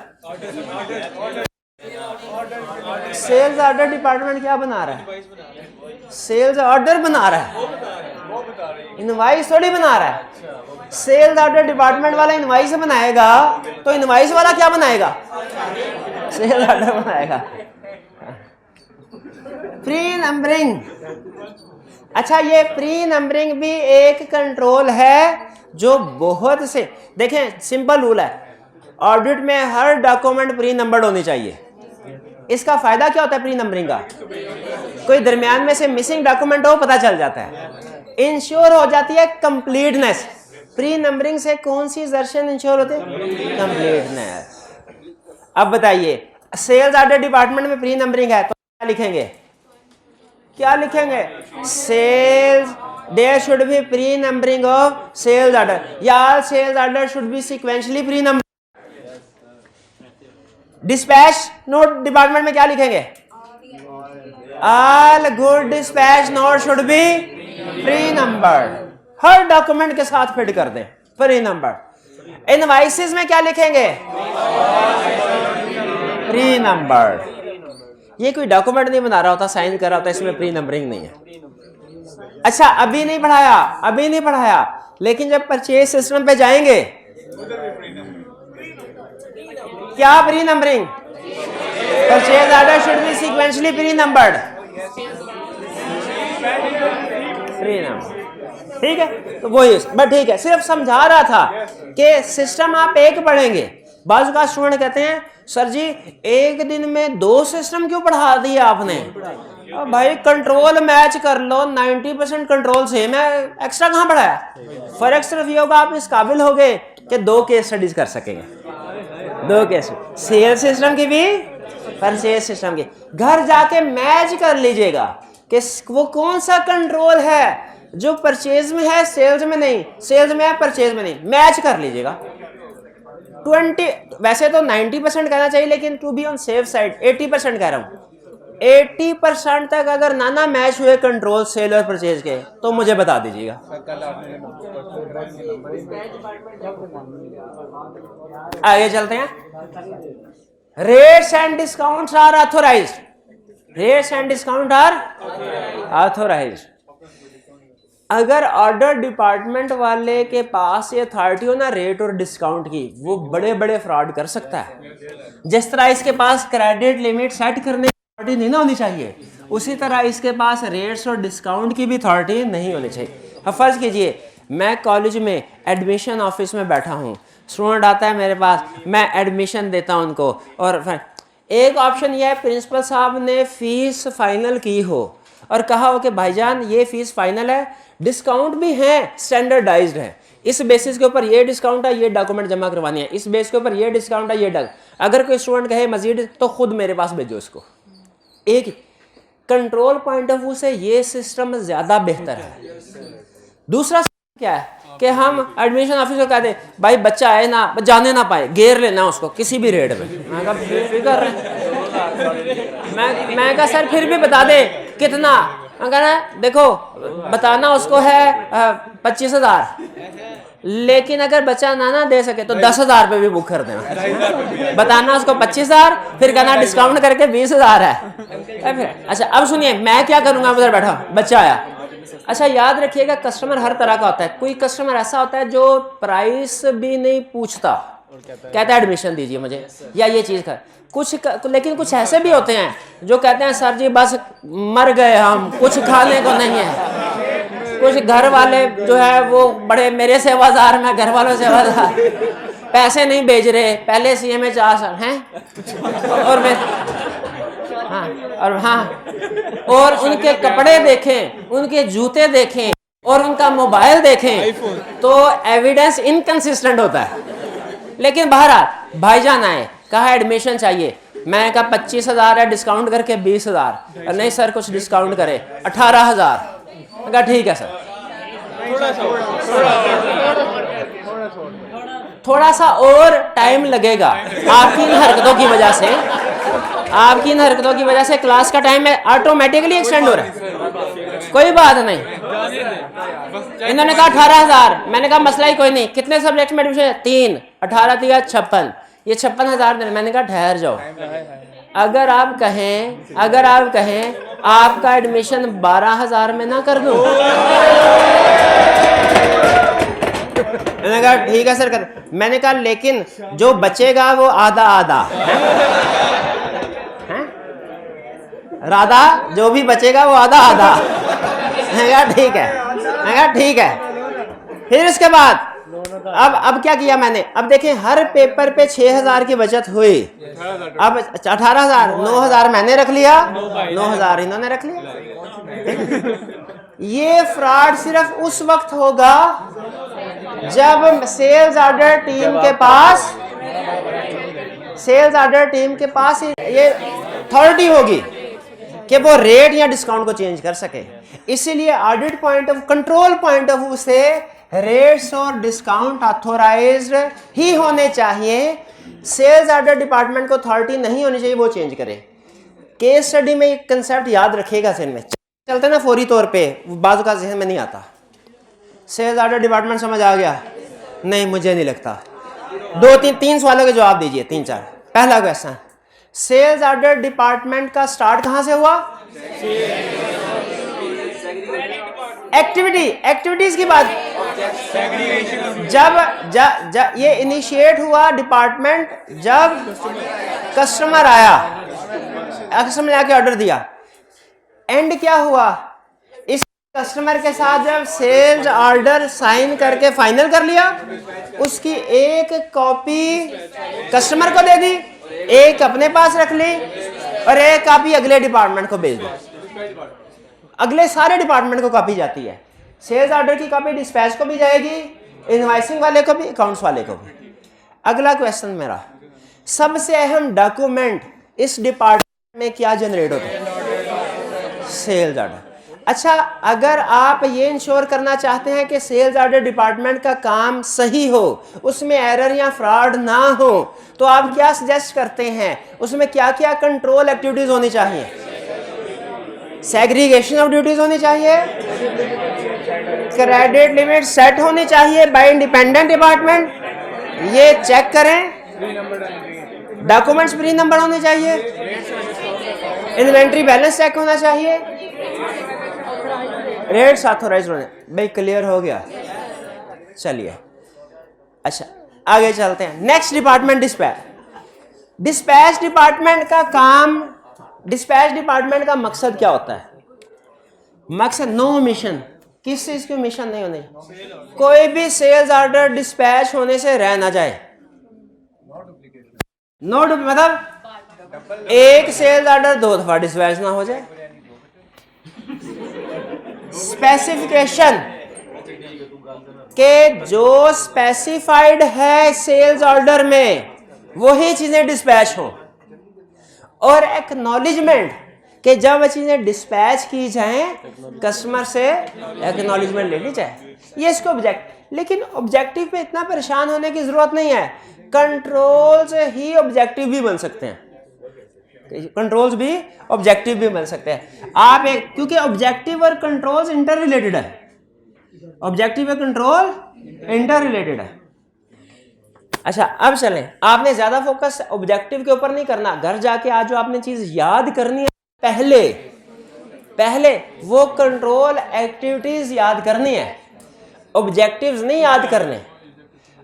सेल्स ऑर्डर डिपार्टमेंट क्या बना रहा है, सेल्स ऑर्डर बना रहा है, इनवाइस थोड़ी बना रहा है। सेल्स ऑर्डर डिपार्टमेंट वाला इनवाइस बनाएगा तो इनवाइस वाला क्या बनाएगा, सेल्स ऑर्डर बनाएगा। प्री नंबरिंग, अच्छा ये प्री नंबरिंग भी एक कंट्रोल है जो बहुत से, देखें सिंपल रूल है, ऑडिट में हर डॉक्यूमेंट प्री नंबर्ड होनी चाहिए। इसका फायदा क्या होता है प्री नंबरिंग का, कोई दरमियान में से मिसिंग डॉक्यूमेंट हो पता चल जाता है, इंश्योर हो जाती है कंप्लीटनेस। प्री नंबरिंग से कौन सी जर्शन इंश्योर होते हैं, कंप्लीटनेस। अब बताइए सेल्स ऑर्डर डिपार्टमेंट में प्री नंबरिंग है तो क्या लिखेंगे, क्या लिखेंगे, sales there should be pre numbering of sales order, या sales order should be sequentially pre number. Dispatch note department में क्या लिखेंगे, all good dispatch note should be pre numbered, हर डॉक्यूमेंट के साथ फिट कर दें प्री नंबर्ड। इनवाइसेस में क्या लिखेंगे, प्री नंबर्ड। ये कोई डॉक्यूमेंट नहीं बना रहा होता, साइन कर रहा होता, इसमें प्री नंबरिंग नहीं है। अच्छा अभी नहीं पढ़ाया, अभी नहीं पढ़ाया, लेकिन जब परचेज सिस्टम पे जाएंगे क्या pre numbering, purchase order should be sequentially pre numbered, pre number, ठीक है। तो वही बट ठीक है, सिर्फ समझा रहा था कि सिस्टम आप एक पढ़ेंगे। बाजू का स्टूडेंट कहते हैं सर जी एक दिन में 2 सिस्टम क्यों पढ़ा दिए आपने, भाई कंट्रोल मैच कर लो, 90% कंट्रोल सेम है, एक्स्ट्रा कहां पढ़ाया। फर्क सिर्फ ये होगा आप इस काबिल हो गए कि 2 केस स्टडीज कर सकेंगे, 2 केस, सेल सिस्टम की भी परचेज सिस्टम की। घर जाके मैच कर लीजिएगा कि वो कौन सा कंट्रोल है जो परचेज में है सेल्स में नहीं, सेल्स में है परचेज में नहीं, मैच कर लीजिएगा। 20 वैसे तो 90% कहना चाहिए, लेकिन to be on safe side 80% कह रहा हूं। 80% तक अगर ना मैच हुए कंट्रोल सेल और परचेज के तो मुझे बता दीजिएगा। आगे चलते हैं। Rates and discounts are authorised, rates and discount are authorised. अगर ऑर्डर डिपार्टमेंट वाले के पास ये अथॉरिटी हो ना रेट और डिस्काउंट की, वो बड़े बड़े फ्रॉड कर सकता है। जिस तरह इसके पास क्रेडिट लिमिट सेट करने की अथॉरिटी नहीं ना होनी चाहिए, उसी तरह इसके पास रेट्स और डिस्काउंट की भी अथॉरिटी नहीं होनी चाहिए। अब फर्ज कीजिए मैं कॉलेज में एडमिशन ऑफिस में बैठा हूँ, स्टूडेंट आता है मेरे पास, मैं एडमिशन देता हूँ उनको, और एक ऑप्शन यह है प्रिंसिपल साहब ने फीस फाइनल की हो और कहा हो कि भाईजान ये फीस फाइनल है, डिस्काउंट भी है, स्टैंडर्डाइज्ड है, इस बेसिस के ऊपर ये डिस्काउंट है, ये डॉक्यूमेंट जमा करवानी है, इस बेस के ऊपर ये डिस्काउंट है, ये अगर कोई स्टूडेंट कहे मजीद तो खुद मेरे पास भेजो इसको। एक कंट्रोल पॉइंट ऑफ व्यू से ये सिस्टम ज्यादा बेहतर है। दूसरा क्या है कि हम एडमिशन ऑफिसर कह दे भाई बच्चा आए ना जाने ना पाए, घेर लेना उसको किसी भी रेट में। मैं कहा फिक्र मैं कहा सर फिर भी बता दे कितना, कहना देखो बताना उसको है 25,000, लेकिन अगर बच्चा ना दे सके तो 10,000 पे भी बुक कर देना, बताना उसको 25,000, फिर कहना डिस्काउंट करके 20,000 है। अच्छा अब सुनिए मैं क्या करूंगा, उधर बैठा बच्चा आया। अच्छा याद रखिएगा कस्टमर हर तरह का होता है। कोई कस्टमर ऐसा होता है जो प्राइस भी नहीं पूछता, कहता है एडमिशन दीजिए मुझे या ये चीज कर लेकिन कुछ ऐसे भी होते हैं जो कहते हैं सर जी बस मर गए हम, कुछ खाने को नहीं है। कुछ घर वाले जो है वो बड़े मेरे सेवादार, मैं घर वालों सेवादार, पैसे नहीं भेज रहे, पहले सीएमए 4 साल हैं और मैं और उनके कपड़े देखें, उनके जूते देखें और उनका मोबाइल देखें तो एविडेंस इनकंसिस्टेंट होता है। लेकिन बहरहाल भाईजान आए, कहा एडमिशन चाहिए, मैं कहा 25,000 है, डिस्काउंट करके 20,000, नहीं सर कुछ डिस्काउंट करे 18,000, कहा ठीक है सर, थोड़ा सा और टाइम लगेगा आपकी इन हरकतों की वजह से, आपकी इन हरकतों की वजह से क्लास का टाइम ऑटोमेटिकली एक्सटेंड हो रहा है, कोई बात नहीं। इन्होंने कहा 18,000, मैंने कहा मसला ही कोई नहीं, कितने सब्जेक्ट में एडमिशन है? 3, 18 दिया 56, ये 56,000 देने। मैंने कहा ठहर जाओ, अगर आप कहें आपका एडमिशन 12,000 में ना कर दूं, मैंने कहा ठीक है सर कर। मैंने कहा लेकिन जो बचेगा वो आधा आधा राधा, जो भी बचेगा वो आधा आधा। मैंने कहा ठीक है, मैंने कहा ठीक है। फिर इसके बाद अब क्या किया मैंने, अब देखें हर पेपर पे 6,000 की बचत हुई, अब 18,000, 9,000 मैंने रख लिया, 9,000 इन्होंने रख लिया। ये फ्रॉड सिर्फ उस वक्त होगा जब सेल्स ऑर्डर टीम के पास ये अथॉरिटी होगी कि वो रेट या डिस्काउंट को चेंज कर सके। इसीलिए audit point of control point of view से रेट्स और डिस्काउंट ऑथोराइज्ड ही होने चाहिए। सेल्स ऑर्डर डिपार्टमेंट को अथॉरिटी नहीं होनी चाहिए वो चेंज करे। केस स्टडी में एक कंसेप्ट याद रखिएगा, जहन में चलते ना फौरी तौर पे, बाजू का जहन में नहीं आता। सेल्स ऑर्डर डिपार्टमेंट समझ आ गया? नहीं मुझे नहीं लगता। 2-3 सवालों के जवाब दीजिए, 3-4। पहला क्वेश्चन, सेल्स ऑर्डर डिपार्टमेंट का स्टार्ट कहां से हुआ? एक्टिविटीज की बात, जब ये इनिशिएट हुआ डिपार्टमेंट जब कस्टमर आया, कस्टमर ने आके ऑर्डर दिया। एंड क्या हुआ? इस कस्टमर के साथ जब सेल्स ऑर्डर साइन करके फाइनल कर लिया, उसकी एक कॉपी कस्टमर को दे दी, एक अपने पास रख ली और एक कॉपी अगले डिपार्टमेंट को भेज दी। अगले सारे डिपार्टमेंट को कॉपी जाती है। सेल्स ऑर्डर की कॉपी डिस्पैच को भी जाएगी, इनवॉइसिंग वाले को भी, अकाउंट्स वाले को भी। अगला क्वेश्चन मेरा, सबसे अहम डॉक्यूमेंट इस डिपार्टमेंट में क्या जनरेट होता है? Sales order. अच्छा, अगर आप ये इंश्योर करना चाहते हैं कि सेल्स ऑर्डर डिपार्टमेंट का काम सही हो, उसमें एरर या फ्रॉड ना हो, तो आप क्या सजेस्ट करते हैं? उसमें क्या क्या कंट्रोल एक्टिविटीज होनी चाहिए? सेग्रीगेशन ऑफ ड्यूटीज होनी चाहिए, क्रेडिट लिमिट सेट होनी चाहिए बाय इंडिपेंडेंट डिपार्टमेंट, ये चेक करें, डॉक्यूमेंट्स प्री नंबर होने चाहिए, इन्वेंट्री बैलेंस चेक होना चाहिए, रेट्स ऑथोराइज होने। भाई क्लियर हो गया? चलिए, अच्छा आगे चलते हैं। Next department dispatch. Dispatch department का काम, डिस्पैच डिपार्टमेंट का मकसद क्या होता है? मकसद नो मिशन, किस चीज की मिशन नहीं होनी, कोई भी सेल्स ऑर्डर डिस्पैच होने से रह ना जाए। नो मतलब एक सेल्स ऑर्डर 2 दफा डिस्पैच ना हो जाए। स्पेसिफिकेशन के जो स्पेसिफाइड है सेल्स ऑर्डर में वही चीजें डिस्पैच हो, और एक्नॉलेजमेंट कि जब वह चीजें डिस्पैच की जाएं कस्टमर से एक्नॉलेजमेंट लेनी चाहिए। ये इसको ऑब्जेक्ट, लेकिन ऑब्जेक्टिव पे इतना परेशान होने की जरूरत नहीं है। कंट्रोल्स ही ऑब्जेक्टिव भी बन सकते हैं, कंट्रोल्स भी ऑब्जेक्टिव भी बन सकते हैं। आप एक, क्योंकि ऑब्जेक्टिव और कंट्रोल्स इंटर रिलेटेड है, ऑब्जेक्टिव और कंट्रोल इंटर रिलेटेड है। अच्छा अब चलें, आपने ज्यादा फोकस ऑब्जेक्टिव के ऊपर नहीं करना। घर जाके आज जो आपने चीज याद करनी है, पहले वो कंट्रोल एक्टिविटीज याद करनी है, ऑब्जेक्टिव्स नहीं याद करने।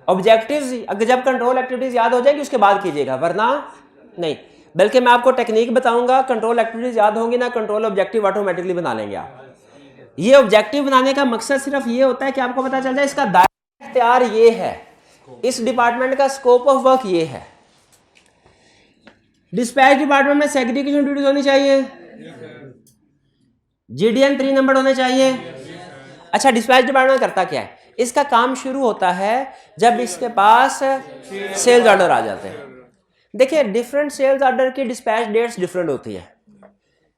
ऑब्जेक्टिव्स अगर जब कंट्रोल एक्टिविटीज याद हो जाएगी उसके बाद कीजिएगा, वरना नहीं। बल्कि मैं आपको टेक्निक बताऊंगा, कंट्रोल एक्टिविटीज याद होंगी ना, कंट्रोल ऑब्जेक्टिव ऑटोमेटिकली बना लेंगे आप। ये ऑब्जेक्टिव बनाने का मकसद सिर्फ ये होता है कि आपको पता चल जाए इसका दायरा इख्तियार ये है, इस डिपार्टमेंट का स्कोप ऑफ वर्क ये है। डिस्पैच डिपार्टमेंट में सेग्रीगेशन ड्यूटीज होनी चाहिए, जीडीएन 3 नंबर होने चाहिए। अच्छा, डिस्पैच डिपार्टमेंट करता क्या है? इसका काम शुरू होता है जब इसके पास सेल्स ऑर्डर आ जाते हैं। देखिए, डिफरेंट सेल्स ऑर्डर की डिस्पैच डेट्स डिफरेंट होती है।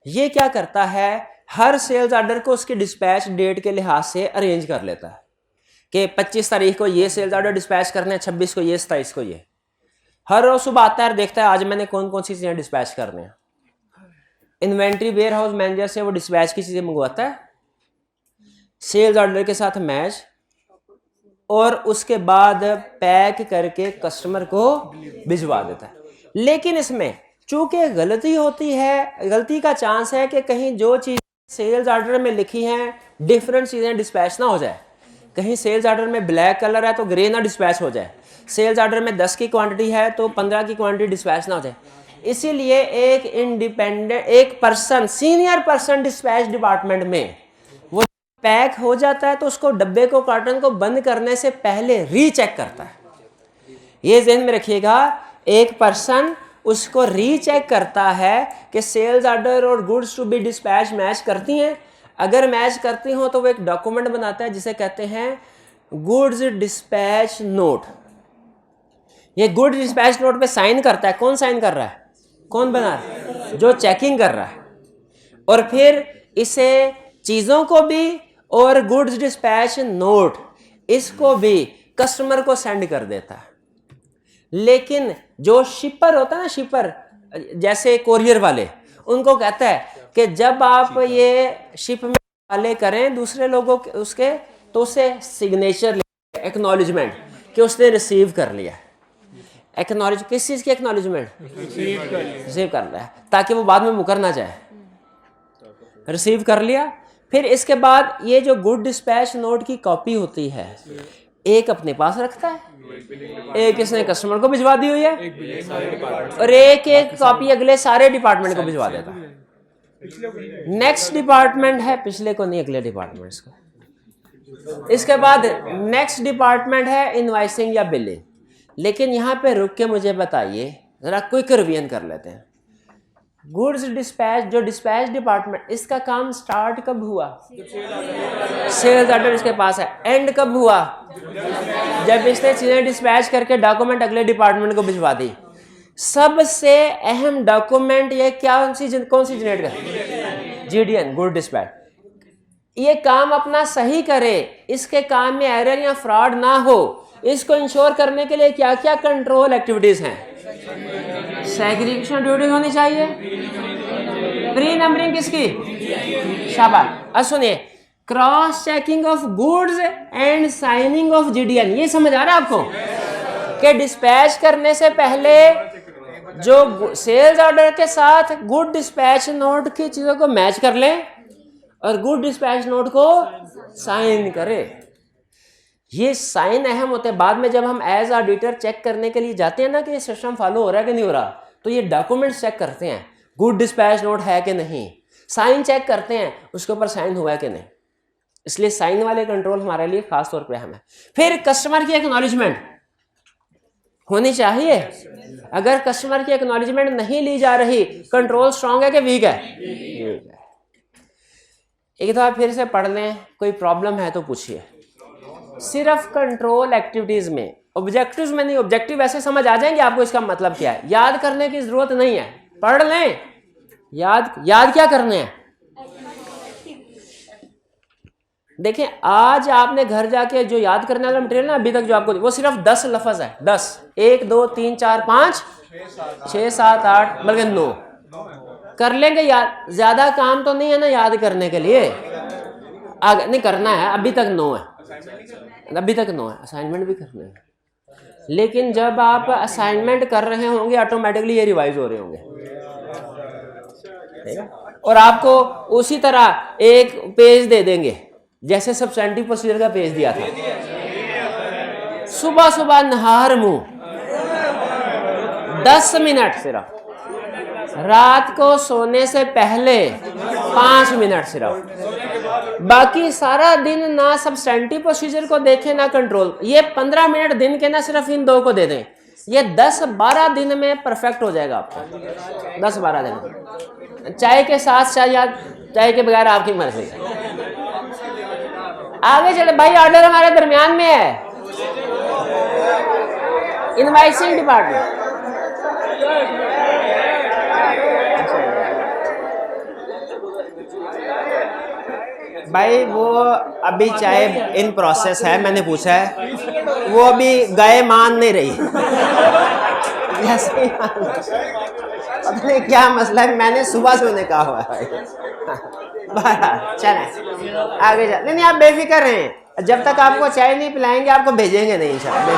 ये क्या करता है, हर सेल्स ऑर्डर को उसकी डिस्पैच डेट के लिहाज से अरेंज कर लेता है कि 25 तारीख को ये सेल्स ऑर्डर डिस्पैच करने हैं, 26 को ये, 27 को ये। हर रोज सुबह आता है और देखता है आज मैंने कौन कौन सी चीजें डिस्पैच करने हैं। इन्वेंट्री वेयर हाउस मैनेजर से वो डिस्पैच की चीजें मंगवाता है, सेल्स ऑर्डर के साथ मैच, और उसके बाद पैक करके कस्टमर को भिजवा देता है। लेकिन इसमें चूंकि गलती होती है, गलती का चांस है कि कहीं जो चीज सेल्स ऑर्डर में लिखी हैं डिफरेंट चीजें डिस्पैच ना हो जाए। कहीं सेल्स ऑर्डर में ब्लैक कलर है तो ग्रे ना डिस्पैच हो जाए, सेल्स ऑर्डर में 10 की क्वांटिटी है तो 15 की क्वांटिटी डिस्पैच ना हो जाए। इसीलिए एक इंडिपेंडेंट, एक person, senior person dispatch department में वो पैक हो जाता है तो उसको डब्बे को, कार्टन को बंद करने से पहले रीचेक करता है। ये ध्यान में रखिएगा, एक पर्सन उसको रीचेक करता है कि सेल्स ऑर्डर और goods to be dispatch match करती हैं। अगर मैच करती हो तो वो एक डॉक्यूमेंट बनाता है जिसे कहते हैं गुड्स डिस्पैच नोट। ये गुड्स डिस्पैच नोट पे साइन करता है। कौन साइन कर रहा है? कौन बना रहा है? जो चेकिंग कर रहा है। और फिर इसे चीजों को भी और गुड्स डिस्पैच नोट इसको भी कस्टमर को सेंड कर देता है। लेकिन जो शिपर होता है ना, शिपर जैसे कोरियर वाले, उनको कहता है कि जब आप ये शिप में वाले करें दूसरे लोगों के उसके, तो उसे सिग्नेचर, एक्नॉलेजमेंट कि उसने रिसीव कर लिया। एक्नॉलेज किस चीज की? एक्नॉलेजमेंट रिसीव कर लिया, ताकि वो बाद में मुकर ना जाए। रिसीव कर लिया। फिर इसके बाद ये जो गुड डिस्पैच नोट की कॉपी होती है, एक अपने पास रखता है, एक इसने कस्टमर को भिजवा दी हुई है, और एक एक कॉपी अगले सारे डिपार्टमेंट को भिजवा देता है। नेक्स्ट डिपार्टमेंट है, पिछले को नहीं, अगले डिपार्टमेंट्स को। इसके बाद नेक्स्ट डिपार्टमेंट है इनवाइसिंग या बिलिंग। लेकिन यहां पे रुक के मुझे बताइए, जरा क्विक रिवीजन कर लेते हैं। गुड्स डिस्पैच, जो डिस्पैच डिपार्टमेंट, इसका काम स्टार्ट कब हुआ? सेल्स ऑर्डर इसके पास है। एंड कब हुआ? जब इसने चीजें डिस्पैच करके डॉक्यूमेंट अगले डिपार्टमेंट को भिजवा दी। सबसे अहम डॉक्यूमेंट ये कौन सी जनरेट कर? GDN, good dispatch. ये काम अपना सही करे, इसके काम में एरर या फ्रॉड ना हो, इसको इंश्योर करने के लिए क्या क्या कंट्रोल एक्टिविटीज हैं? सेग्रीगेशन ड्यूटी होनी चाहिए, प्री नंबरिंग किसकी? शाबाश। अब सुनिए, cross checking of goods and signing off GDN, ये समझ आ रहा है आपको कि डिस्पैच करने से पहले जो सेल्स ऑर्डर के साथ गुड डिस्पैच नोट की चीजों को मैच कर लें और गुड डिस्पैच नोट को साइन करे। ये साइन अहम होते हैं। बाद में जब हम एज ऑडिटर चेक करने के लिए जाते हैं ना कि ये सिस्टम फॉलो हो रहा है कि नहीं हो रहा, तो ये डॉक्यूमेंट्स चेक करते हैं, गुड डिस्पैच नोट है कि नहीं, साइन चेक करते हैं उसके ऊपर साइन हुआ है कि नहीं। इसलिए साइन वाले कंट्रोल हमारे लिए खास तौर पर अहम है। फिर कस्टमर की एक्नॉलेजमेंट होनी चाहिए। अगर कस्टमर की एक्नॉलेजमेंट नहीं ली जा रही, कंट्रोल स्ट्रांग है कि वीक है? एक दफा फिर से पढ़ लें, कोई प्रॉब्लम है तो पूछिए। सिर्फ कंट्रोल एक्टिविटीज में, ऑब्जेक्टिव्स में नहीं। ऑब्जेक्टिव ऐसे समझ आ जाएंगे आपको इसका मतलब क्या है, याद करने की जरूरत नहीं है, पढ़ लें। याद क्या करने हैं? देखें, आज आपने घर जाके जो याद करने वाला मटेरियल ना अभी तक जो आपको, वो सिर्फ 10 लफ्ज है। 10, 1 2 3 4 5 6 7 8 बल्कि 9 कर लेंगे याद। ज्यादा काम तो नहीं है ना याद करने के लिए, आगे नहीं करना है। अभी तक 9 है, अभी तक 9 है। असाइनमेंट भी करना है, लेकिन जब आप असाइनमेंट कर रहे होंगे ऑटोमेटिकली ये रिवाइज हो रहे होंगे, और आपको उसी तरह एक पेज दे देंगे जैसे सब्सटेंटिव प्रोसीजर का पेज दिया था। सुबह सुबह नहार मुंह 10 मिनट सिर्फ, रात को सोने से पहले 5 मिनट सिर्फ, बाकी सारा दिन ना सब्सटेंटिव प्रोसीजर को देखें ना कंट्रोल। ये 15 मिनट दिन के ना सिर्फ इन 2 को दे दें, ये 10-12 दिन में परफेक्ट हो जाएगा आपका। 10-12 दिन, चाय के साथ चाय के बगैर आपकी मर्जी। आगे चले भाई, ऑर्डर हमारे दरमियान में है। इनवाइसिंग डिपार्टमेंट, भाई वो अभी चाय इन प्रोसेस है, मैंने पूछा है, वो अभी गाय मान नहीं रही। पता नहीं क्या मसला है, मैंने सुबह से उन्हें कहा हुआ है। चले आगे जा। नहीं आप बेफिक्र रहें, जब तक आपको चाय नहीं पिलाएंगे आपको भेजेंगे नहीं इंशाल्लाह।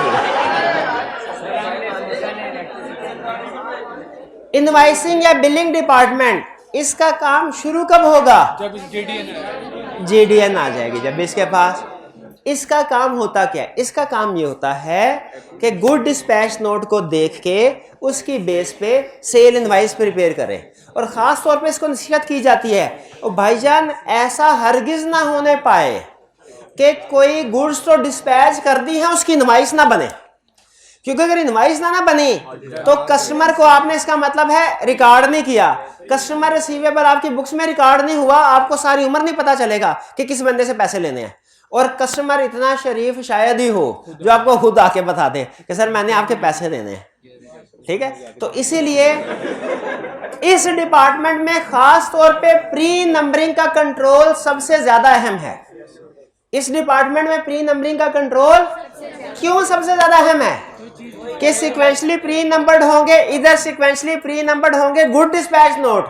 इनवाइसिंग या बिलिंग डिपार्टमेंट, इसका काम शुरू कब होगा? जब जीडीएन आ जाएगी, जब इसके पास। इसका काम होता क्या है? इसका काम ये होता है कि गुड डिस्पैच नोट को देख के उसकी बेस पे सेल इनवाइस प्रिपेयर करें, और ख़ास तौर पे इसको नसीहत की जाती है, और भाईजान ऐसा हरगिज़ ना होने पाए कि कोई गुड्स तो डिस्पैच कर दी है उसकी इनवाइस ना बने, क्योंकि अगर इनवाइस ना बनी तो कस्टमर को आपने, इसका मतलब है रिकॉर्ड नहीं किया, कस्टमर रिसीवेबल आपकी बुक्स में रिकॉर्ड नहीं हुआ, आपको सारी उम्र नहीं पता चलेगा कि किस बंदे से पैसे लेने हैं। और कस्टमर इतना शरीफ शायद ही हो जो आपको खुद आके बता दे कि सर मैंने आपके पैसे देने हैं, ठीक है। तो इसीलिए इस डिपार्टमेंट में खास तौर पे प्री नंबरिंग का कंट्रोल सबसे ज्यादा अहम है। इस डिपार्टमेंट में प्री नंबरिंग का कंट्रोल क्यों सबसे ज्यादा अहम है? कि सिक्वेंशली प्री नंबर्ड होंगे, इधर सिक्वेंशली प्री नंबर्ड होंगे गुड डिस्पैच नोट,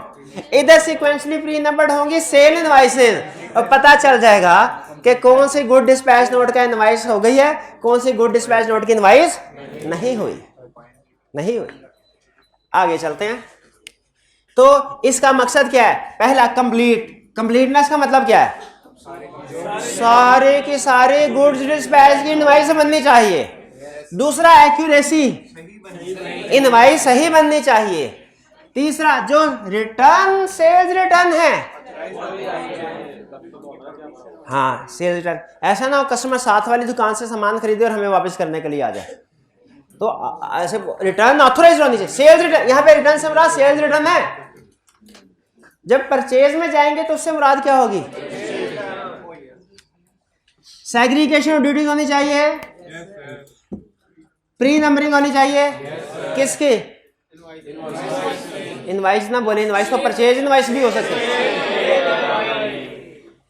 इधर सिक्वेंशली प्री नंबर्ड होंगी सेल इनवाइसेस, और पता चल जाएगा कि कौन सी गुड डिस्पैच नोट का इनवाइस हो गई है, कौन सी गुड डिस्पैच नोट की इनवाइस नहीं हुई। आगे चलते हैं। तो इसका मकसद क्या है? पहला कंप्लीटनेस का मतलब क्या है? सारे के सारे गुड्स डिस्पैच की इनवाइस बननी चाहिए। दूसरा एक्यूरेसी, इनवाइस सही बननी चाहिए। तीसरा जो रिटर्न सेल्स रिटर्न है, हाँ सेल्स रिटर्न, ऐसा ना हो कस्टमर साथ वाली दुकान से सामान खरीदे और हमें वापस करने के लिए आ जाए, तो ऐसे रिटर्न ऑथोराइज होनी चाहिए। सेल्स रिटर्न, यहाँ पे रिटर्न से मुराद सेल्स रिटर्न है। जब परचेज में जाएंगे तो उससे मुराद क्या होगी? सेग्रीगेशन ऑफ ड्यूटीज होनी चाहिए, प्री नंबरिंग होनी चाहिए। किसकी? इनवाइस ना बोले, इनवाइस को परचेज इनवाइस भी हो सकती है।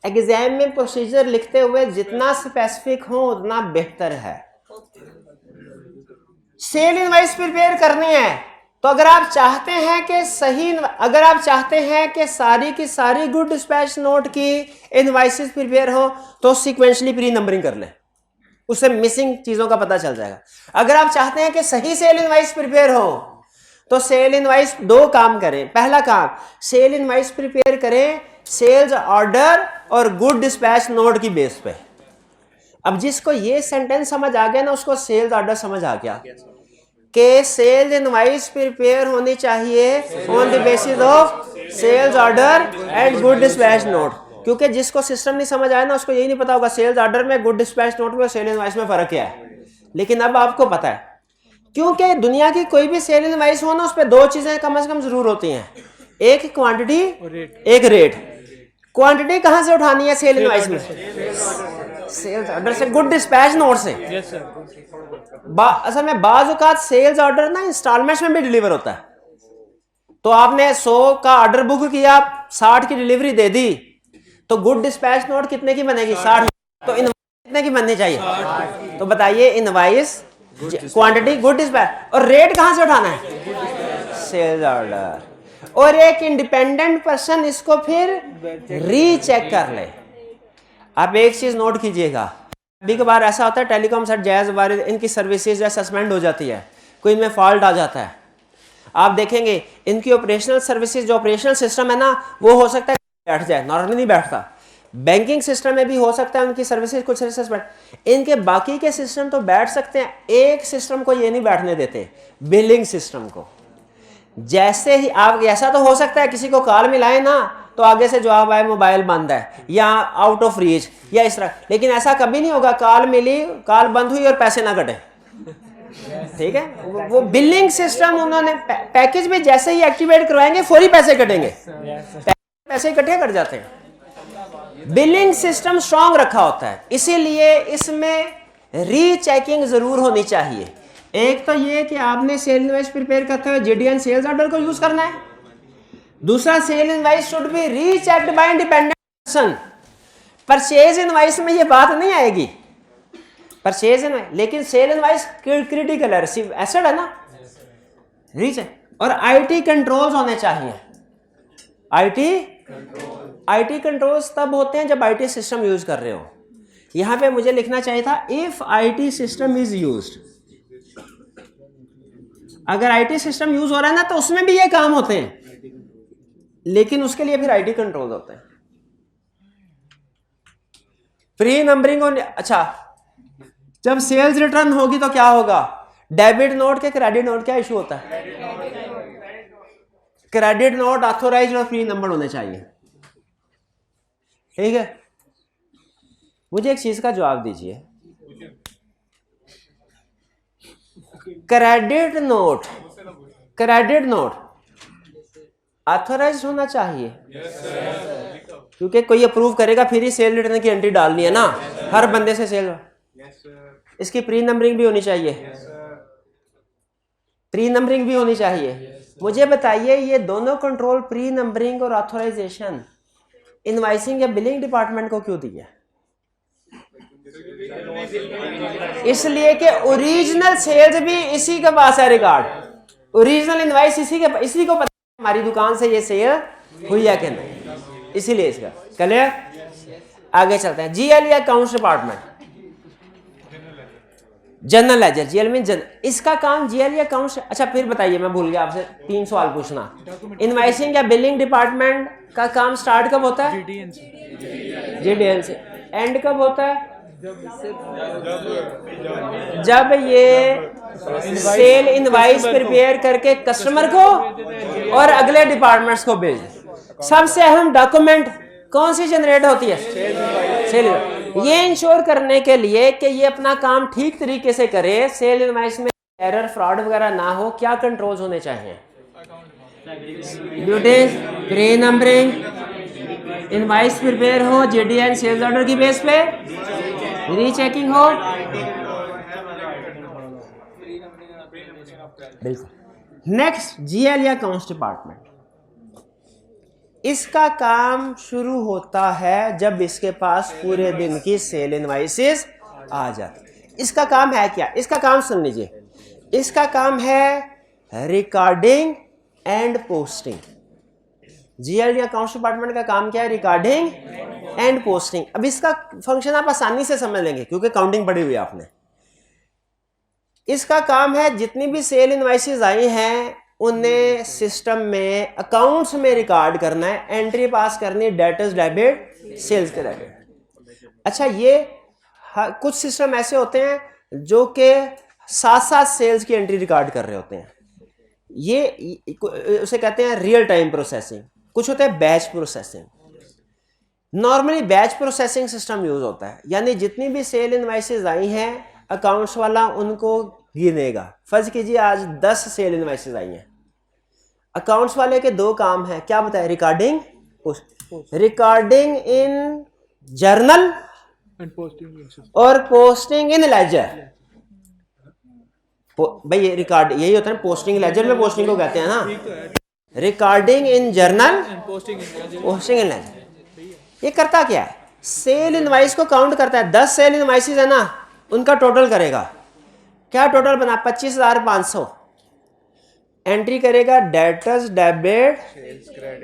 एग्जाम में प्रोसीजर लिखते हुए जितना स्पेसिफिक हो उतना बेहतर है। सेल इनवॉइस प्रिपेयर करनी है तो अगर आप चाहते हैं कि अगर आप चाहते हैं कि सारी की सारी गुड डिस्पैच नोट की इनवॉइसेस प्रिपेयर हो तो सीक्वेंशली प्री नंबरिंग कर लें, उससे मिसिंग चीजों का पता चल जाएगा। अगर आप चाहते हैं कि सही सेल इनवॉइस प्रिपेयर हो तो सेल इनवॉइस दो काम करें। पहला काम, सेल इनवॉइस प्रिपेयर करें सेल्स ऑर्डर और गुड डिस्पैच नोट की बेस पे। अब जिसको ये सेंटेंस समझ आ गया ना उसको सेल्स ऑर्डर समझ आ गया कि सेल्स इनवॉइस प्रिपेयर होनी चाहिए on the basis of sales order and good dispatch note. क्योंकि जिसको सिस्टम नहीं समझ आया ना उसको यही नहीं पता होगा सेल्स ऑर्डर में, गुड डिस्पैच नोट में और सेल इनवॉइस में फर्क क्या है। लेकिन अब आपको पता है, क्योंकि दुनिया की कोई भी सेल इनवॉइस हो ना उस पर दो चीजें कम से कम जरूर होती हैं, एक क्वांटिटी, एक रेट। क्वांटिटी कहां से उठानी है सेल इनवॉइस में? सेल्स ऑर्डर से, गुड डिस्पैच नोट से। असल में बाज औकात सेल्स ऑर्डर ना इंस्टॉलमेंट्स में भी डिलीवर होता है। तो आपने 100 का ऑर्डर बुक किया, 60 की डिलीवरी दे दी, तो गुड डिस्पैच नोट कितने की बनेगी? 60। तो इनवॉइस कितने की बननी चाहिए? तो बताइए, इनवॉइस, क्वांटिटी, गुड डिस्पैच, और रेट कहां से उठाना है? Sales order. और एक इंडिपेंडेंट पर्सन इसको फिर रीचेक कर ले। आप एक चीज नोट कीजिएगा, कभी कभार ऐसा होता है टेलीकॉम सेट जैज वाले इनकी सर्विसेज सस्पेंड हो जाती है, कोई इनमें फॉल्ट आ जाता है। आप देखेंगे इनकी ऑपरेशनल सर्विसेज, जो ऑपरेशनल सिस्टम है ना, वो हो सकता है बैठ जाए, नॉर्मली नहीं बैठता। बैंकिंग सिस्टम में भी हो सकता है उनकी सर्विसेज कुछ सस्पेंड, इनके बाकी के सिस्टम तो बैठ सकते हैं, एक सिस्टम को ये नहीं बैठने देते, बिलिंग सिस्टम को। जैसे ही आप, ऐसा तो हो सकता है किसी को कॉल मिलाए ना तो आगे से जवाब आए मोबाइल बंद है या आउट ऑफ रीच या इस तरह, लेकिन ऐसा कभी नहीं होगा कॉल मिली, कॉल बंद हुई और पैसे ना कटे। ठीक है, वो बिलिंग सिस्टम उन्होंने पैकेज में जैसे ही एक्टिवेट करवाएंगे फौरी पैसे कटेंगे, पैसे इकट्ठे कर जाते हैं। बिलिंग सिस्टम स्ट्रांग रखा होता है, इसीलिए इसमें रीचेकिंग जरूर होनी चाहिए। एक तो ये कि आपने सेल इनवॉइस प्रिपेयर करते हुए जीडीएन सेल्स ऑर्डर को यूज करना है। दूसरा, sale invoice should be rechecked by independent person. Purchase invoice में ये बात नहीं आएगी, परचेज इनवॉइस, लेकिन सेल इनवॉइस क्रिटिकल है, रिसीव एसेट है ना, रीचेक। और आईटी कंट्रोल्स होने चाहिए। आईटी कंट्रोल्स तब होते हैं जब आईटी सिस्टम यूज कर रहे हो। यहां पे मुझे लिखना चाहिए था if IT system is used. अगर आईटी सिस्टम यूज हो रहा है ना तो उसमें भी ये काम होते हैं, लेकिन उसके लिए फिर आईटी कंट्रोल होते हैं। प्री नंबरिंग होने, अच्छा, जब सेल्स रिटर्न होगी तो क्या होगा? डेबिट नोट के क्रेडिट नोट क्या इशू होता है? क्रेडिट नोट ऑथोराइज्ड और प्री नंबर होने चाहिए। ठीक है, मुझे एक चीज का जवाब दीजिए, क्रेडिट नोट ऑथोराइज्ड होना चाहिए? क्योंकि कोई अप्रूव करेगा फिर ही सेल रिटर्न की एंट्री डालनी है ना, हर बंदे से सेल। इसकी प्री नंबरिंग भी होनी चाहिए, प्री नंबरिंग भी होनी चाहिए। मुझे बताइए, ये दोनों कंट्रोल, प्री नंबरिंग और ऑथोराइजेशन, इनवाइसिंग या बिलिंग डिपार्टमेंट को क्यों दिया? इसलिए कि ओरिजिनल सेल्स भी इसी के पास है रिकॉर्ड, ओरिजिनल इनवाइस इसी को पता है हमारी दुकान से ये सेल हुई है कि नहीं, इसीलिए इसका क्लियर। आगे चलते हैं। जीएल या accounts department, general ledger, GL में इसका काम जीएल या अकाउंट्स। अच्छा फिर बताइए, मैं भूल गया आपसे 3 सवाल पूछना। इनवाइसिंग या बिलिंग डिपार्टमेंट का काम स्टार्ट कब होता है? जीडीएन से। एंड कब होता है? जब ये सेल इनवाइस प्रिपेयर करके कस्टमर को और अगले डिपार्टमेंट्स को भेज। सबसे अहम डॉक्यूमेंट कौन सी जनरेट होती है? सेल। ये इंश्योर करने के लिए कि ये अपना काम ठीक तरीके से करे, सेल इनवाइस में एरर, फ्रॉड वगैरह ना हो, क्या कंट्रोल्स होने चाहिए? Duties, pre numbering, invoice prepare हो जीडीएन सेल्स ऑर्डर की बेस पे, रीचेकिंग हो। बिल्कुल। नेक्स्ट, जीएल या अकाउंट्स डिपार्टमेंट। इसका काम शुरू होता है जब इसके पास पूरे दिन की सेल इनवाइसेस आ जाती। इसका काम है क्या? इसका काम सुन लीजिए, इसका काम है recording and posting. GLD accounts department का काम क्या है? Recording and posting. अब इसका फंक्शन आप आसानी से समझ लेंगे क्योंकि काउंटिंग पढ़ी हुई है आपने। इसका काम है जितनी भी सेल इनवाइसेस आई हैं उन्हें सिस्टम में अकाउंट्स में रिकॉर्ड करना है, एंट्री पास करनी है, डेटर्स डेबिट, सेल्स क्रेडिट। अच्छा, ये कुछ सिस्टम ऐसे होते हैं जो कि साथ साथ सेल्स की एंट्री रिकॉर्ड कर रहे होते हैं, ये उसे कहते हैं रियल टाइम प्रोसेसिंग। कुछ होता है batch processing. Normally batch processing system use होता है, यानी जितनी भी सेल इनवाइसेस आई हैं अकाउंट्स वाला उनको गिनेगा। फर्ज कीजिए आज 10 सेल इनवाइसेस आई हैं, अकाउंट्स वाले के दो काम है, क्या बताए? रिकॉर्डिंग, रिकॉर्डिंग इन जर्नल और पोस्टिंग इन लेजर। भाई ये रिकॉर्ड यही होता है, पोस्टिंग लेजर में पोस्टिंग को कहते हैं ना, recording in journal, posting in ledger. ये करता क्या है? सेल इनवाइस को काउंट करता है। 10 सेल इनवाइसेस है ना, उनका टोटल करेगा। क्या टोटल बना? 25,500। एंट्री करेगा डेटर्स डेबिट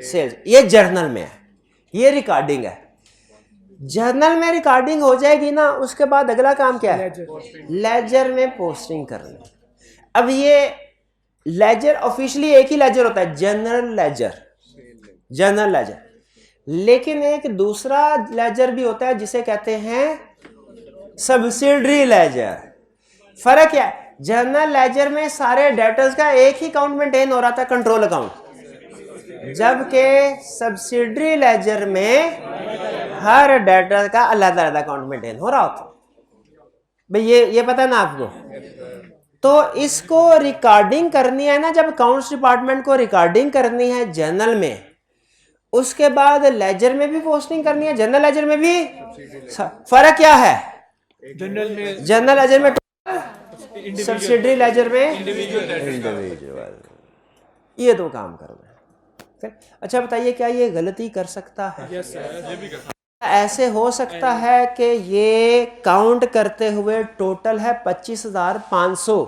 सेल्स, ये जर्नल में है, ये रिकॉर्डिंग है। जर्नल में रिकॉर्डिंग हो जाएगी ना, उसके बाद अगला काम क्या है? लेजर में पोस्टिंग करनी। अब ये लेजर ऑफिशियली एक ही लेजर होता है, जनरल लेजर, जनरल लेजर। लेकिन एक दूसरा लेजर भी होता है जिसे कहते हैं सब्सिडरी लेजर। फर्क क्या है? जनरल लेजर में सारे डेटर्स का एक ही अकाउंट मेंटेन हो रहा था, कंट्रोल अकाउंट, जबकि सब्सिडरी लेजर में हर डेटर का अलग अलग अकाउंट मेंटेन हो रहा होता। भाई ये पता है ना आपको? तो इसको रिकॉर्डिंग करनी है ना, जब अकाउंट्स डिपार्टमेंट को रिकॉर्डिंग करनी है जनरल में, उसके बाद लेजर में भी पोस्टिंग करनी है, जनरल लेजर में भी। फर्क क्या है? जनरल लेजर में सब्सिडरी लेजर में इंडिविजुअल। ये दो काम करना है। अच्छा बताइए, क्या ये गलती कर सकता है? यस सर, ये भी कर। ऐसे हो सकता है कि ये काउंट करते हुए टोटल है 25,500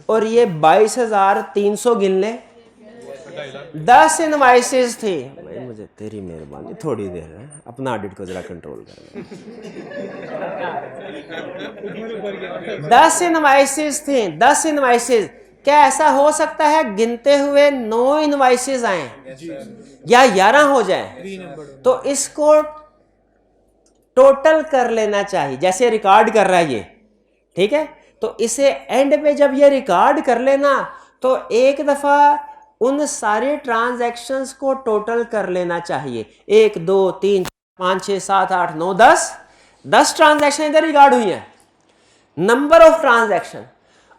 और ये 22,300 गिन ले। 10 इनवाइसेस थी। मुझे तेरी मेहरबानी, थोड़ी देर है, अपना ऑडिट को जरा कंट्रोल करना। 10 इनवाइसेस थी, 10 इनवाइसेस। क्या ऐसा हो सकता है गिनते हुए 9 इनवाइसेस आए या 11 हो जाए? तो इसको टोटल कर लेना चाहिए, जैसे रिकॉर्ड कर रहा है ये, ठीक है? तो इसे एंड पे जब ये रिकॉर्ड कर लेना तो एक दफा उन सारे ट्रांजैक्शंस को टोटल कर लेना चाहिए। 1 2 3 5 6 7 8 9 10 ट्रांजैक्शन इधर रिकॉर्ड हुई है, नंबर ऑफ ट्रांजैक्शन,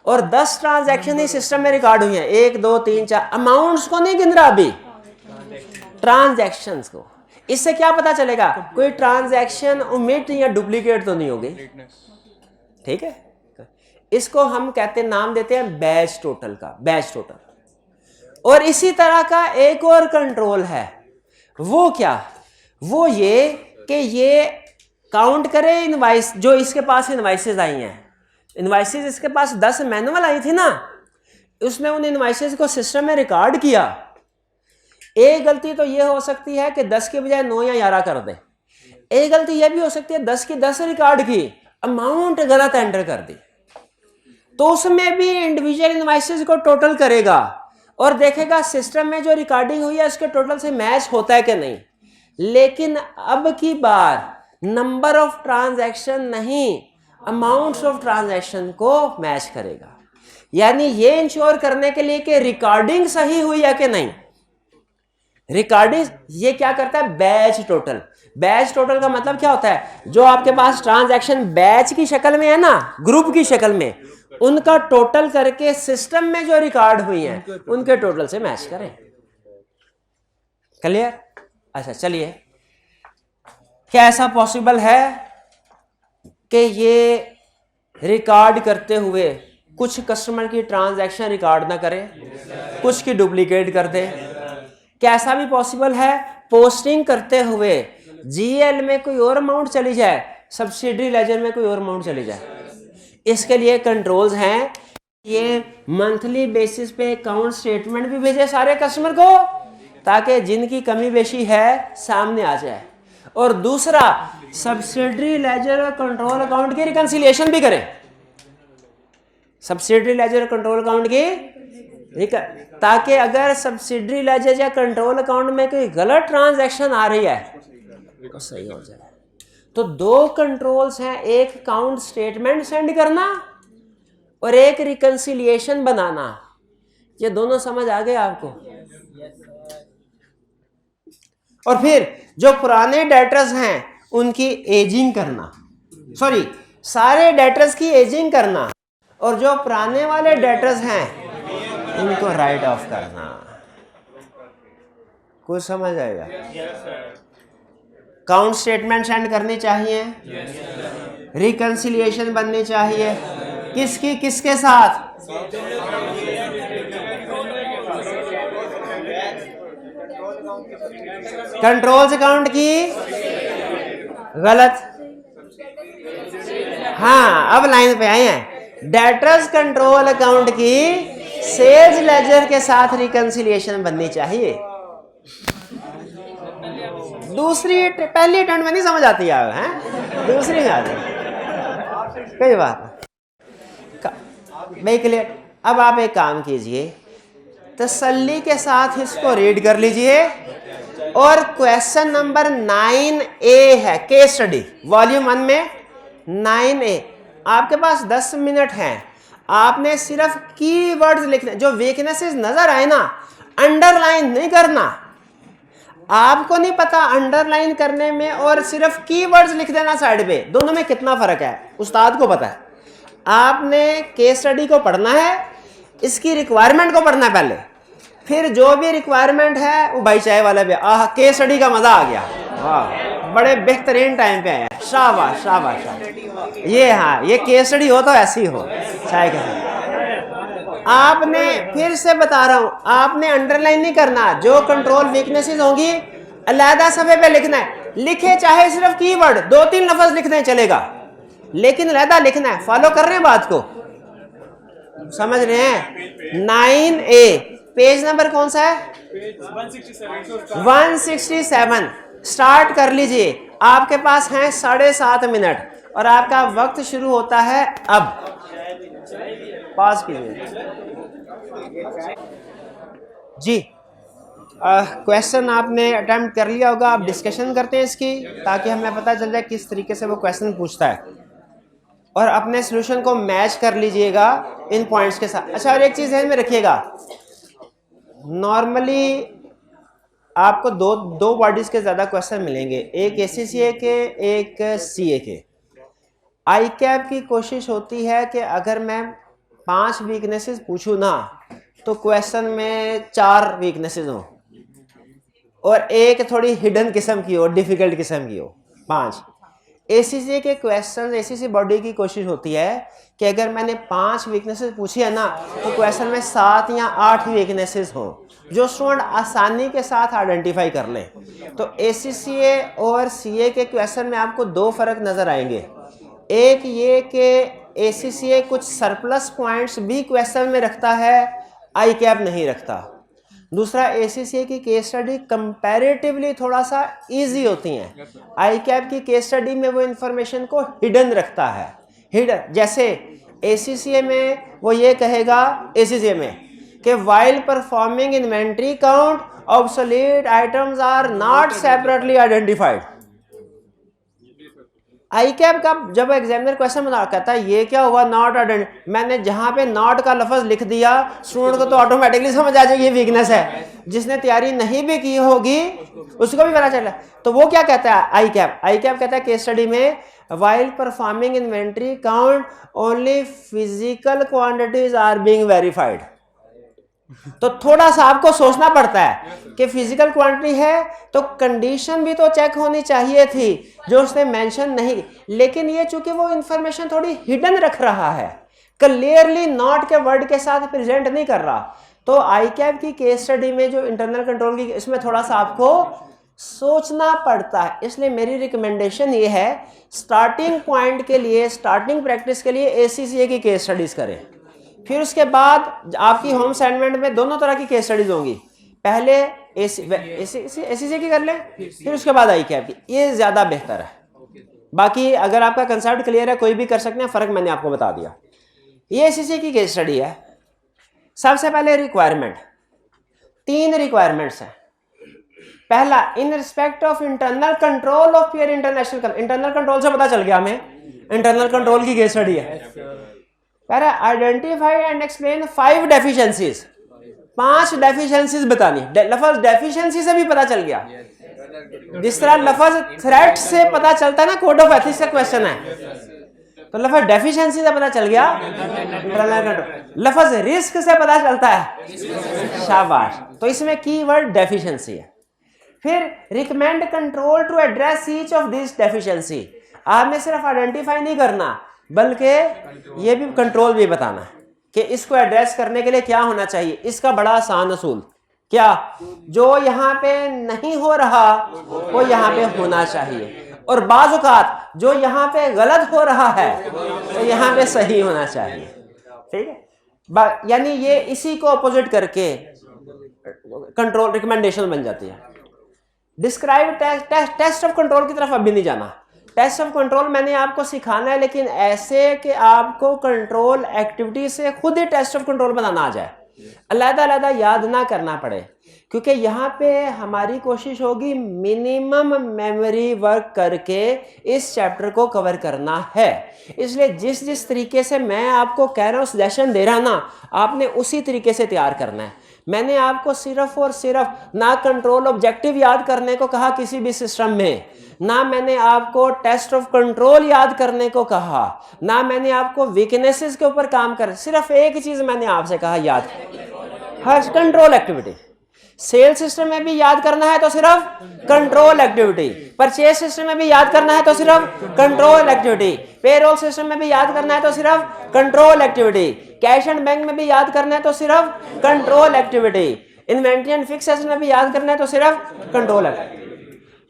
और 10 ट्रांजैक्शन ही सिस्टम में रिकॉर्ड हुई है। 1 2 3 4, अमाउंट्स को नहीं गिन रहा अभी, ट्रांजैक्शंस को। इससे क्या पता चलेगा? कोई ट्रांजैक्शन ओमिट या डुप्लीकेट तो नहीं होगी, ठीक है? इसको हम कहते हैं, नाम देते हैं बैच टोटल का, बैच टोटल। और इसी तरह का एक और कंट्रोल है, वो क्या? वो ये कि ये काउंट करे इनवाइस, जो इसके पास इनवाइसेस आई हैं। इनवाइसेस इसके पास 10 मैनुअल आई थी ना, उसने उन इनवाइसेस को सिस्टम में रिकॉर्ड किया। एक गलती तो ये हो सकती है कि 10 के बजाय 9 या 11 कर दे। एक गलती ये भी हो सकती है 10 की 10 रिकॉर्ड की, अमाउंट गलत एंटर कर दी। तो उसमें भी इंडिविजुअल इनवाइसेस को टोटल करेगा और देखेगा सिस्टम में जो रिकॉर्डिंग हुई है उसके टोटल से मैच होता है कि नहीं। लेकिन अब की बार नंबर ऑफ ट्रांजैक्शन नहीं, अमाउंट्स ऑफ ट्रांजैक्शन को मैच करेगा। यानी ये इंश्योर करने के लिए कि रिकॉर्डिंग सही हुई है कि नहीं, रिकॉर्डिंग ये क्या करता है? Batch total. बैच टोटल का मतलब क्या होता है? जो आपके पास ट्रांजैक्शन बैच की शक्ल में है ना, ग्रुप की शक्ल में, उनका टोटल करके सिस्टम में जो रिकॉर्ड हुई हैं उनके टोटल से मैच करें। क्लियर? अच्छा चलिए, क्या ऐसा पॉसिबल है कि ये रिकॉर्ड करते हुए कुछ कस्टमर की ट्रांजैक्शन रिकॉर्ड ना करें, कुछ की डुप्लीकेट कर दे? क्या ऐसा भी पॉसिबल है पोस्टिंग करते हुए जीएल में कोई और अमाउंट चली जाए, सब्सिडरी लेजर में कोई और अमाउंट चली जाए, इसके लिए कंट्रोल्स हैं। ये मंथली बेसिस पे अकाउंट स्टेटमेंट भी भेजे सारे कस्टमर को, ताकि जिनकी कमी बेशी है सामने आ जाए। और दूसरा, सब्सिडरी लेजर और कंट्रोल अकाउंट की रिकंसिलिएशन भी करें, सब्सिडरी लेजर और कंट्रोल अकाउंट की, ताकि अगर सब्सिडरी लेजर या कंट्रोल अकाउंट में कोई गलत ट्रांजैक्शन आ रही है तो सही हो जाए। तो दो कंट्रोल्स हैं, एक अकाउंट स्टेटमेंट सेंड करना और एक रिकंसिलिएशन बनाना। ये दोनों समझ आ गए आपको? और फिर जो पुराने डेटर्स हैं उनकी एजिंग करना, सॉरी सारे डेटर्स की एजिंग करना, और जो पुराने वाले डेटर्स हैं इनको राइट ऑफ करना। कुछ समझ आएगा? अकाउंट स्टेटमेंट सेंड करनी चाहिए, रिकंसिलिएशन बननी चाहिए, किसकी किसके साथ? कंट्रोल्स अकाउंट की गलत, हाँ अब लाइन पे आए हैं। डेटर्स कंट्रोल अकाउंट की सेल्स लेजर के साथ रिकंसिलिएशन बननी चाहिए। दूसरी पहली अटेम्प्ट में नहीं समझ आती है, दूसरी में आती कोई बात नहीं क्लियर। अब आप एक काम कीजिए, तसल्ली के साथ इसको रीड कर लीजिए, और क्वेश्चन नंबर 9A है केस स्टडी वॉल्यूम 1 में 9A। आपके पास 10 मिनट हैं, आपने सिर्फ कीवर्ड्स लिखने, जो वीकनेसेस नजर आए ना अंडरलाइन नहीं करना। आपको नहीं पता अंडरलाइन करने में और सिर्फ कीवर्ड्स लिख देना साइड पे, दोनों में कितना फर्क है उस्ताद को पता है। आपने केस स्टडी को पढ़ना है, इसकी रिक्वायरमेंट को पढ़ना है पहले, फिर जो भी रिक्वायरमेंट है वो भाई चाय वाला भी, आह केस स्टडी का मजा आ गया, वाह बड़े बेहतरीन टाइम पे आया, शाबाश शाबाश शाबाश। ये हाँ ये केस स्टडी हो तो ऐसी हो चाय के साथ। आपने फिर से बता रहा हूं, आपने अंडरलाइन नहीं करना, जो कंट्रोल वीकनेसेस होंगी अलहदा सफ़े पे लिखना है, लिखे चाहे सिर्फ कीवर्ड 2-3 लफ्ज लिख दें चलेगा, लेकिन अलहदा लिखना है। फॉलो कर रहे हैं बात को, समझ रहे हैं? 9A पेज नंबर कौन सा है? 167। स्टार्ट कर लीजिए, आपके पास हैं 7.5 मिनट और आपका वक्त शुरू होता है अब। पास कीजिए जी। क्वेश्चन आपने अटेम्प्ट कर लिया होगा, आप डिस्कशन करते हैं इसकी, ताकि हमें पता चल जाए किस तरीके से वो क्वेश्चन पूछता है, और अपने सॉल्यूशन को मैच कर लीजिएगा इन पॉइंट्स के साथ। अच्छा और एक चीज़ ध्यान में रखिएगा, नॉर्मली आपको दो बॉडीज़ के ज़्यादा क्वेश्चन मिलेंगे, एक ACCA के एक CA के। आई कैप की कोशिश होती है कि अगर मैं 5 वीकनेसेस पूछूं ना तो क्वेश्चन में 4 वीकनेसेस हो और एक थोड़ी हिडन किस्म की हो, डिफिकल्ट किस्म की हो, 5। ACCA के क्वेश्चन, ACCA बॉडी की कोशिश होती है कि अगर मैंने 5 वीकनेसेस पूछी है ना तो क्वेश्चन में 7 या 8 वीकनेसेस हो, जो स्टूडेंट आसानी के साथ आइडेंटिफाई कर लें। तो ACCA और CA के क्वेश्चन में आपको 2 फर्क नज़र आएंगे। एक ये कि ACCA कुछ सरप्लस पॉइंट्स भी क्वेश्चन में रखता है, आई कैप नहीं रखता। दूसरा, ACCA की केस स्टडी कंपैरेटिवली थोड़ा सा इजी होती हैं, आई कैप की केस स्टडी में वो इंफॉर्मेशन को हिडन रखता है। हिडन जैसे ACCA में वो ये कहेगा, ACCA में कि while performing inventory count obsolete items are not separately identified. ICAP का जब एग्जामिनर क्वेश्चन बना कहता है ये क्या हुआ नॉट आइडेंटिफाइड, मैंने जहां पे नॉट का लफ्ज लिख दिया स्टूडेंट को तो ऑटोमेटिकली समझ आ जाएगी ये वीकनेस है। जिसने तैयारी नहीं भी की होगी उसको भी पता चला। तो वो क्या कहता है आई कैप कहता है केस स्टडी में while performing inventory count only physical quantities are being verified. तो थोड़ा सा आपको सोचना पड़ता है कि फिजिकल क्वांटिटी है तो कंडीशन भी तो चेक होनी चाहिए थी जो उसने मेंशन नहीं, लेकिन ये चूंकि वो इंफॉर्मेशन थोड़ी हिडन रख रहा है, क्लियरली नॉट के वर्ड के साथ प्रेजेंट नहीं कर रहा। तो आई कैप की केस स्टडी में जो इंटरनल कंट्रोल की इसमें थोड़ा सा आपको सोचना पड़ता है। इसलिए मेरी रिकमेंडेशन ये है, स्टार्टिंग पॉइंट के लिए, स्टार्टिंग प्रैक्टिस के लिए ACCA की केस स्टडीज करें। फिर उसके बाद आपकी होम असाइनमेंट में दोनों तरह की केस स्टडीज होंगी। पहले ACCA की कर लें, फिर उसके बाद ICAP की, ये ज़्यादा बेहतर है। बाकी अगर आपका कंसेप्ट क्लियर है, कोई भी कर सकते हैं, फ़र्क मैंने आपको बता दिया। ये ACCA की केस स्टडी है। सबसे पहले रिक्वायरमेंट, 3 रिक्वायरमेंट्स हैं। पहला, in respect of internal control of your international, internal control से पता चल गया हमें, इंटरनल कंट्रोल की केस स्टडी है। पहला, identify and explain 5 deficiencies, 5 deficiencies बतानी। लफ्ज डेफिशिएंसी से भी पता चल गया, जिस तरह लफ्ज थ्रेट से पता चलता है ना, कोड ऑफ एथिक्स का क्वेश्चन है, तो लफ्ज डेफिशिएंसी से पता चल गया इंटरनल कंट्रोल। लफ्ज रिस्क से पता चलता है, शाबाश, तो इसमें कीवर्ड डेफिशिएंसी है। फिर recommend control to address each of this deficiency, आपने सिर्फ आइडेंटिफाई नहीं करना, बल्कि ये भी कंट्रोल भी बताना है कि इसको एड्रेस करने के लिए क्या होना चाहिए। इसका बड़ा आसान असूल क्या, जो यहाँ पे नहीं हो रहा वो यहाँ पे होना चाहिए, और बाज़ औक़ात जो यहाँ पे गलत हो रहा है तो यहाँ पे सही होना चाहिए। ठीक है, यानी ये इसी को अपोजिट करके कंट्रोल रिकमेंडेशन बन जाती है। डिस्क्राइब टेस्ट ऑफ कंट्रोल की तरफ अभी नहीं जाना। टेस्ट ऑफ कंट्रोल मैंने आपको सिखाना है, लेकिन ऐसे कि आपको कंट्रोल एक्टिविटी से खुद ही टेस्ट ऑफ कंट्रोल बनाना आ जाए, अलग-अलग याद ना करना पड़े, क्योंकि यहाँ पे हमारी कोशिश होगी मिनिमम मेमोरी वर्क करके इस चैप्टर को कवर करना है। इसलिए जिस जिस तरीके से मैं आपको कह रहा हूँ, सजेशन दे रहा ना, आपने उसी तरीके से तैयार करना है। मैंने आपको सिर्फ और सिर्फ ना कंट्रोल ऑब्जेक्टिव याद करने को कहा किसी भी सिस्टम में, ना मैंने आपको टेस्ट ऑफ कंट्रोल याद करने को कहा, ना मैंने आपको वीकनेसेस के ऊपर काम कर, सिर्फ एक चीज मैंने आपसे कहा याद, हर कंट्रोल एक्टिविटी। सेल सिस्टम में भी याद करना है तो सिर्फ कंट्रोल एक्टिविटी, परचेज सिस्टम में भी याद करना है तो सिर्फ कंट्रोल एक्टिविटी, पेरोल सिस्टम में भी याद करना है तो सिर्फ control activity, cash and bank में भी याद करना है तो सिर्फ control activity, inventory and fix asset में भी याद करना है तो सिर्फ कंट्रोल एक्टिविटी।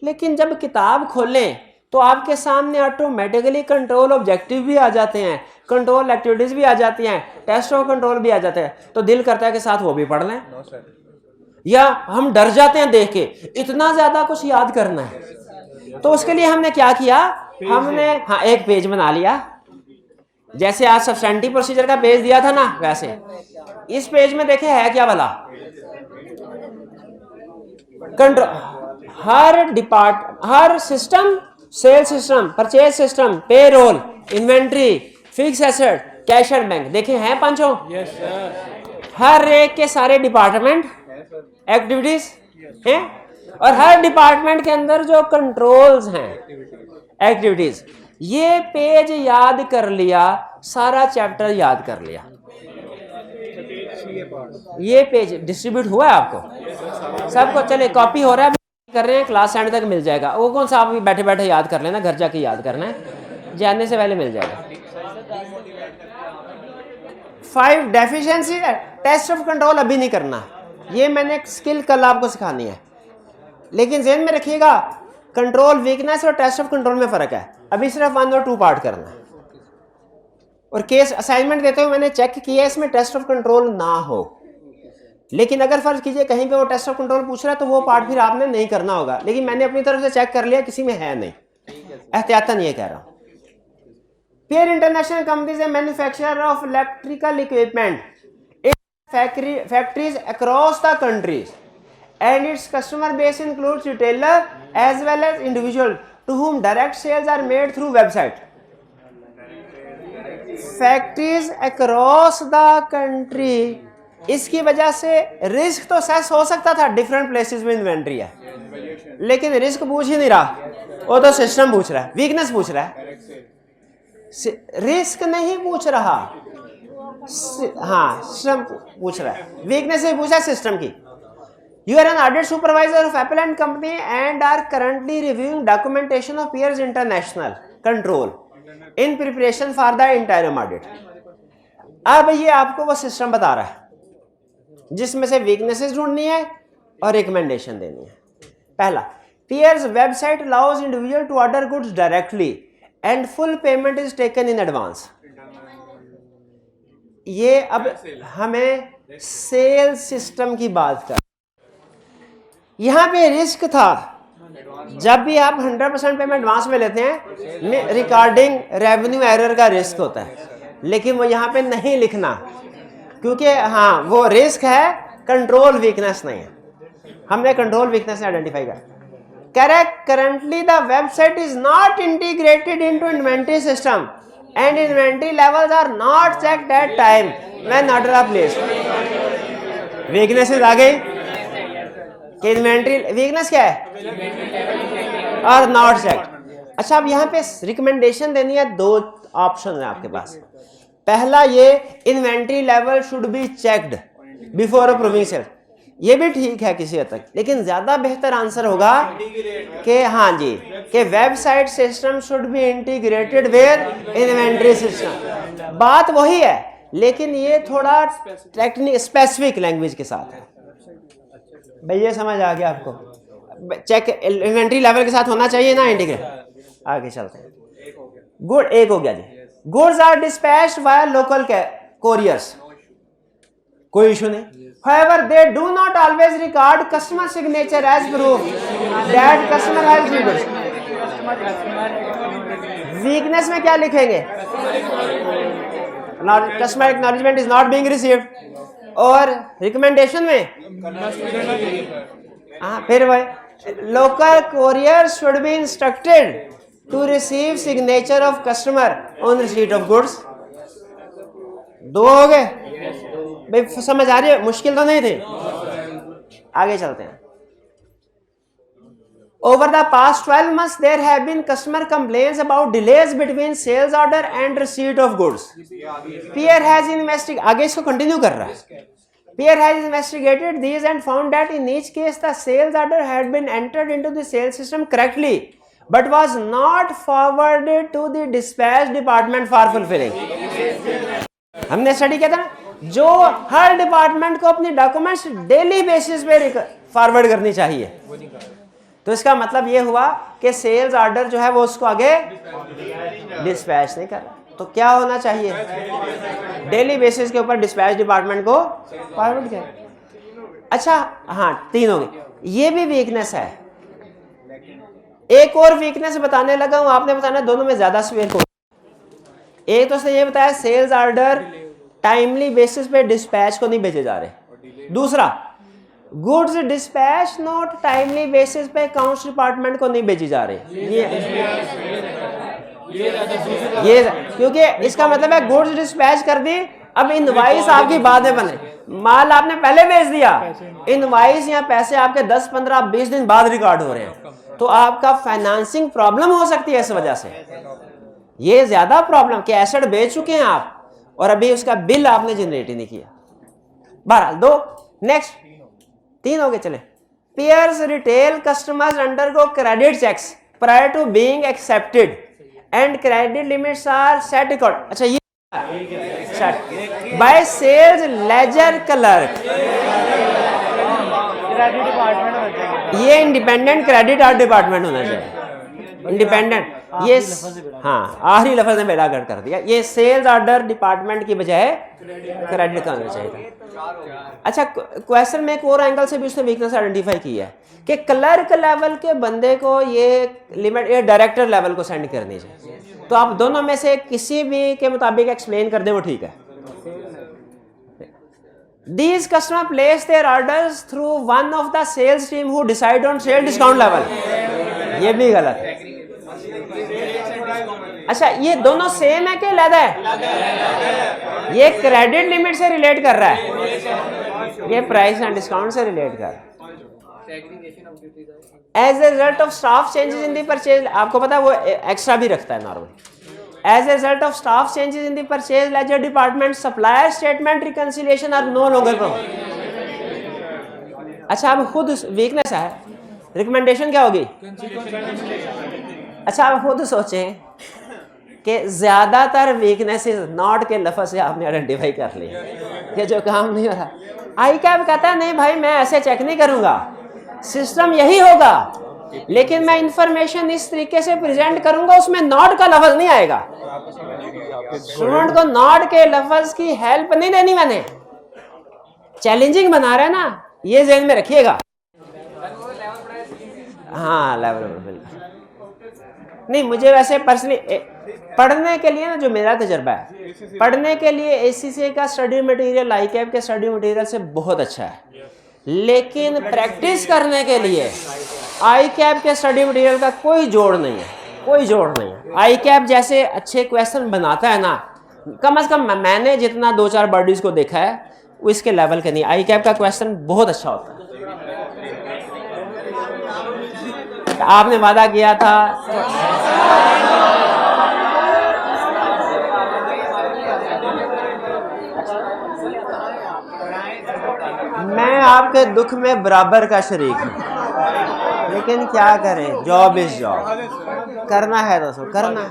लेकिन जब किताब खोलें तो आपके सामने ऑटोमेटिकली कंट्रोल ऑब्जेक्टिव भी आ जाते हैं, कंट्रोल एक्टिविटीज भी आ जाती हैं, टेस्ट ऑफ कंट्रोल भी आ जाते हैं, तो दिल करता है कि साथ वो भी पढ़ लें, या हम डर जाते हैं देख के, इतना ज्यादा कुछ याद करना है। तो उसके लिए हमने क्या किया, हमने एक पेज बना लिया, जैसे आज सब्सटेंटिव प्रोसीजर का पेज दिया था ना, वैसे इस पेज में देखे है क्या भला, कंट्रोल, हर system, sale system, purchase system, payroll, inventory, fix asset, cash and bank, देखे हैं पांचों? yes, हर एक के सारे डिपार्टमेंट एक्टिविटीज हैं, और हर डिपार्टमेंट के अंदर जो कंट्रोल्स हैं, एक्टिविटीज, ये पेज याद कर लिया, सारा चैप्टर याद कर लिया। ये पेज डिस्ट्रीब्यूट हुआ है आपको सबको? चले, कॉपी हो रहा है, कर रहे हैं, क्लास एंड तक मिल जाएगा। वो कौन सा आप बैठे बैठे याद कर लेना, घर जाके याद करना है, जानने से पहले मिल जाएगा। 5 डेफिशिएंसी, टेस्ट ऑफ कंट्रोल अभी नहीं करना, ये मैंने स्किल कल आपको सिखानी है, लेकिन ज़हन में रखिएगा कंट्रोल वीकनेस और टेस्ट ऑफ कंट्रोल में फ़र्क है। अभी सिर्फ 1 और 2 पार्ट करना है, और केस असाइनमेंट देते हुए मैंने चेक किया इसमें टेस्ट ऑफ कंट्रोल ना हो, लेकिन अगर फर्ज कीजिए कहीं पे वो टेस्ट ऑफ कंट्रोल पूछ रहा है तो वो पार्ट फिर आपने नहीं करना होगा, लेकिन मैंने अपनी तरफ से चेक कर लिया किसी में है नहीं, एहतियातन ये कह रहा हूँ। फिर international companies A manufacturer of electrical equipment factories across the countries, and its customer base includes retailer as well as individual to whom direct sales are made through website. Factories across the country, इसकी वजह से रिस्क तो सेस हो सकता था, डिफरेंट प्लेसेस में इन्वेंट्री है, लेकिन रिस्क पूछ ही नहीं रहा, वो तो सिस्टम पूछ रहा है, वीकनेस पूछ रहा है, रिस्क नहीं पूछ रहा, हाँ सिस्टम पूछ रहा है, वीकनेस से पूछा सिस्टम की। You are an audit supervisor of Apple and company and are currently reviewing documentation of Pierce international control in preparation for the interim audit. अब ये आपको वो सिस्टम बता रहा है जिसमें से वीकनेसेस ढूंढनी है और रिकमेंडेशन देनी है। पहला, Peer's website allows individual to order goods directly and full payment is taken in advance. ये अब हमें सेल्स सिस्टम की बात कर, यहाँ पे रिस्क था, जब भी आप 100% पेमेंट एडवांस में लेते हैं रिकॉर्डिंग रेवेन्यू एरर का रिस्क होता है, लेकिन वो यहाँ पे नहीं लिखना क्योंकि हाँ वो रिस्क है, कंट्रोल वीकनेस नहीं है। हमने कंट्रोल वीकनेस आइडेंटिफाई कर। Correct, currently the website is not integrated into inventory system and inventory levels are not checked at time when order are placed. Weaknesses आ गई कि इन्वेंटरी वीकनेस क्या है और नॉट चेक्ड। अच्छा, अब यहाँ पे रिकमेंडेशन देनी है, दो ऑप्शन है आपके पास। पहला ये inventory level should be checked before approving sale, ये भी ठीक है किसी हद तक, लेकिन ज्यादा बेहतर आंसर होगा कि हाँ जी कि website system should be integrated with inventory system. बात वही है, लेकिन ये थोड़ा टेक्निक स्पेसिफिक लैंग्वेज के साथ है। भैया समझ आ गया आपको? चेक इन्वेंटरी लेवल के साथ होना चाहिए ना इंटीग्रेट। आगे चलते हैं। गुड, एक हो गया जी। Goods are dispatched via local couriers, कोई इशू नहीं। However, they do not always record customer signature as proof that customer has received. Weakness में क्या लिखेंगे? Customer acknowledgement is not being received. और recommendation में हाँ फिर वही local courier should be instructed to receive signature of customer on receipt of goods. दो हो गए भाई, समझ आ रही है? मुश्किल तो नहीं थी। आगे चलते हैं। Over the past 12 months, there have been customer complaints about delays between sales order and receipt of goods. Peer has investigated, आगे इसको कंटिन्यू कर रहा है। Peer has investigated these and found that in each case the sales order had been entered into the sales system correctly, but was not forwarded to the dispatch department for fulfilling. हमने स्टडी किया था ना, जो हर डिपार्टमेंट को अपनी डॉक्यूमेंट्स डेली बेसिस पे फॉरवर्ड करनी चाहिए, तो इसका मतलब ये हुआ कि सेल्स ऑर्डर जो है वो उसको आगे डिस्पैच नहीं कर रहा। तो क्या होना चाहिए? डेली बेसिस के ऊपर डिस्पैच डिपार्टमेंट को फॉरवर्ड करें। अच्छा हाँ, तीन हो गए। ये भी वीकनेस है। एक और वीकनेस बताने लगा हूं, आपने बताना दोनों में ज्यादा स्वेयर को। एक तो उसने ये बताया सेल्स ऑर्डर टाइमली बेसिस पे डिस्पैच को नहीं भेजे जा रहे। दूसरा, goods dispatch note timely basis पे अकाउंट्स डिपार्टमेंट को नहीं भेजी जा रही। ये क्योंकि इसका मतलब है गुड्स डिस्पैच कर दी, अब इनवॉइस आपकी बाद में बने, माल आपने पहले भेज दिया, इनवॉइस या पैसे आपके 10, 15, 20 दिन बाद रिकॉर्ड हो रहे हैं, तो आपका फाइनेंसिंग प्रॉब्लम हो सकती है इस वजह से। ये ज्यादा प्रॉब्लम कि एसेट बेच चुके हैं आप और अभी उसका बिल आपने जनरेट ही नहीं किया। बहरहाल दो। नेक्स्ट, तीन हो गए। चले। Peer's retail customers undergo credit checks prior to being accepted and credit limits are set according. अच्छा ये by sales ledger clerk, ये इंडिपेंडेंट क्रेडिट आर्ट डिपार्टमेंट होना चाहिए। इंडिपेंडेंट, ये हाँ आखिरी लफ्ज ने मेरा गढ़ कर दिया। ये सेल्स ऑर्डर डिपार्टमेंट की बजाय क्रेडिट का होना चाहिए। अच्छा, क्वेश्चन में एक और एंगल से भी उसने वीकनेस आइडेंटिफाई की है कि क्लर्क लेवल के बंदे को ये लिमिट ये डायरेक्टर लेवल को सेंड करनी चाहिए। तो आप दोनों में से किसी भी के मुताबिक एक्सप्लेन कर दें, वो ठीक है। These customer place their orders through one of the sales team who decide on sale discount level. ये भी गलत है। अच्छा, ये दोनों सेम है कि अलग है? ये क्रेडिट लिमिट से रिलेट कर रहा है, ये प्राइस एंड डिस्काउंट से रिलेट कर रहा है। As a result of staff changes in the purchase, आपको पता है वो एक्स्ट्रा भी रखता है normally. As a result of staff changes in the purchase ledger department, supplier statement reconciliation are no longer performed. अच्छा, अब खुद वीकनेस है, रिकमेंडेशन क्या होगी? अच्छा, अब खुद सोचें कि ज्यादातर वीकनेसेस नॉट के लफ्ज से आपने आइडेंटिफाई कर ली कि जो काम नहीं हो रहा। आई कैब कहता है नहीं भाई मैं ऐसे चेक नहीं करूंगा, सिस्टम यही होगा लेकिन मैं इंफॉर्मेशन इस तरीके से प्रेजेंट करूंगा उसमें नॉट का लफ्ज नहीं आएगा। स्टूडेंट को नॉट के लफ्ज की हेल्प नहीं देनी मैंने, चैलेंजिंग बना रहा है ना, ये ज़हन में रखिएगा। हाँ लेवल बिल्कुल नहीं, मुझे वैसे पर्सनली पढ़ने के लिए ना, जो मेरा तजर्बा है पढ़ने के लिए ACCA का स्टडी मटेरियल ICAP के स्टडी मटेरियल से बहुत अच्छा है, लेकिन प्रैक्टिस करने के लिए ICAP के स्टडी मटेरियल का कोई जोड़ नहीं है, कोई जोड़ नहीं है। ICAP जैसे अच्छे क्वेश्चन बनाता है ना, कम से कम मैंने जितना 2-4 बॉडीज को देखा है वो इसके लेवल के नहीं। ICAP का क्वेश्चन बहुत अच्छा होता है। आपने वादा किया था मैं आपके दुख में बराबर का शरीक हूँ, लेकिन क्या करें, जॉब इज जॉब, करना है दोस्तों करना है।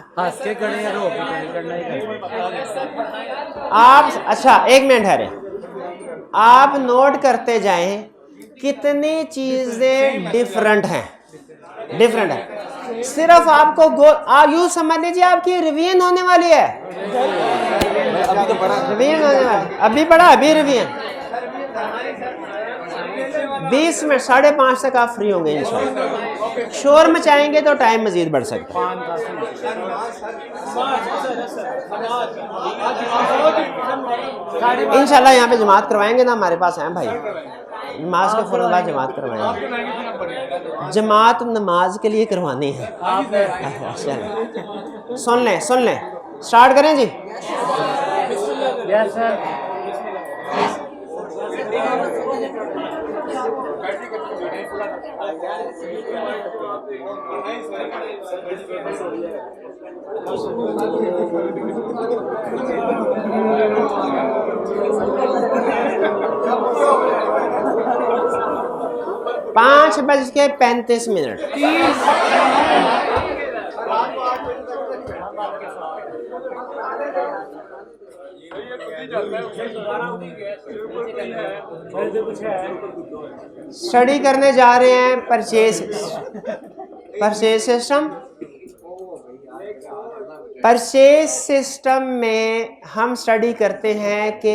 आप अच्छा एक मिनट है रे, आप नोट करते जाएं कितनी चीजें डिफरेंट हैं, डिफरेंट है। सिर्फ आपको यूं समझ लीजिए आपकी रिवीजन होने वाली है, अभी तो पढ़ा रिवीजन होने वाली, अभी पढ़ा अभी रिवीजन 20 मिनट 5:30 तक आप फ्री होंगे इंशाल्लाह। शोर मचाएंगे तो टाइम मजीद बढ़ सकता है। इंशाल्लाह यहाँ पे जमात करवाएंगे ना, हमारे पास हैं भाई, नमाज के फौरन बाद जमात करवाएंगे, जमात नमाज के लिए करवानी है। सुन लें स्टार्ट करें जी। Yes sir. पाँच बज के 35 मिनट। स्टडी करने जा रहे हैं परचेज सिस्टम। परचेज सिस्टम में हम स्टडी करते हैं कि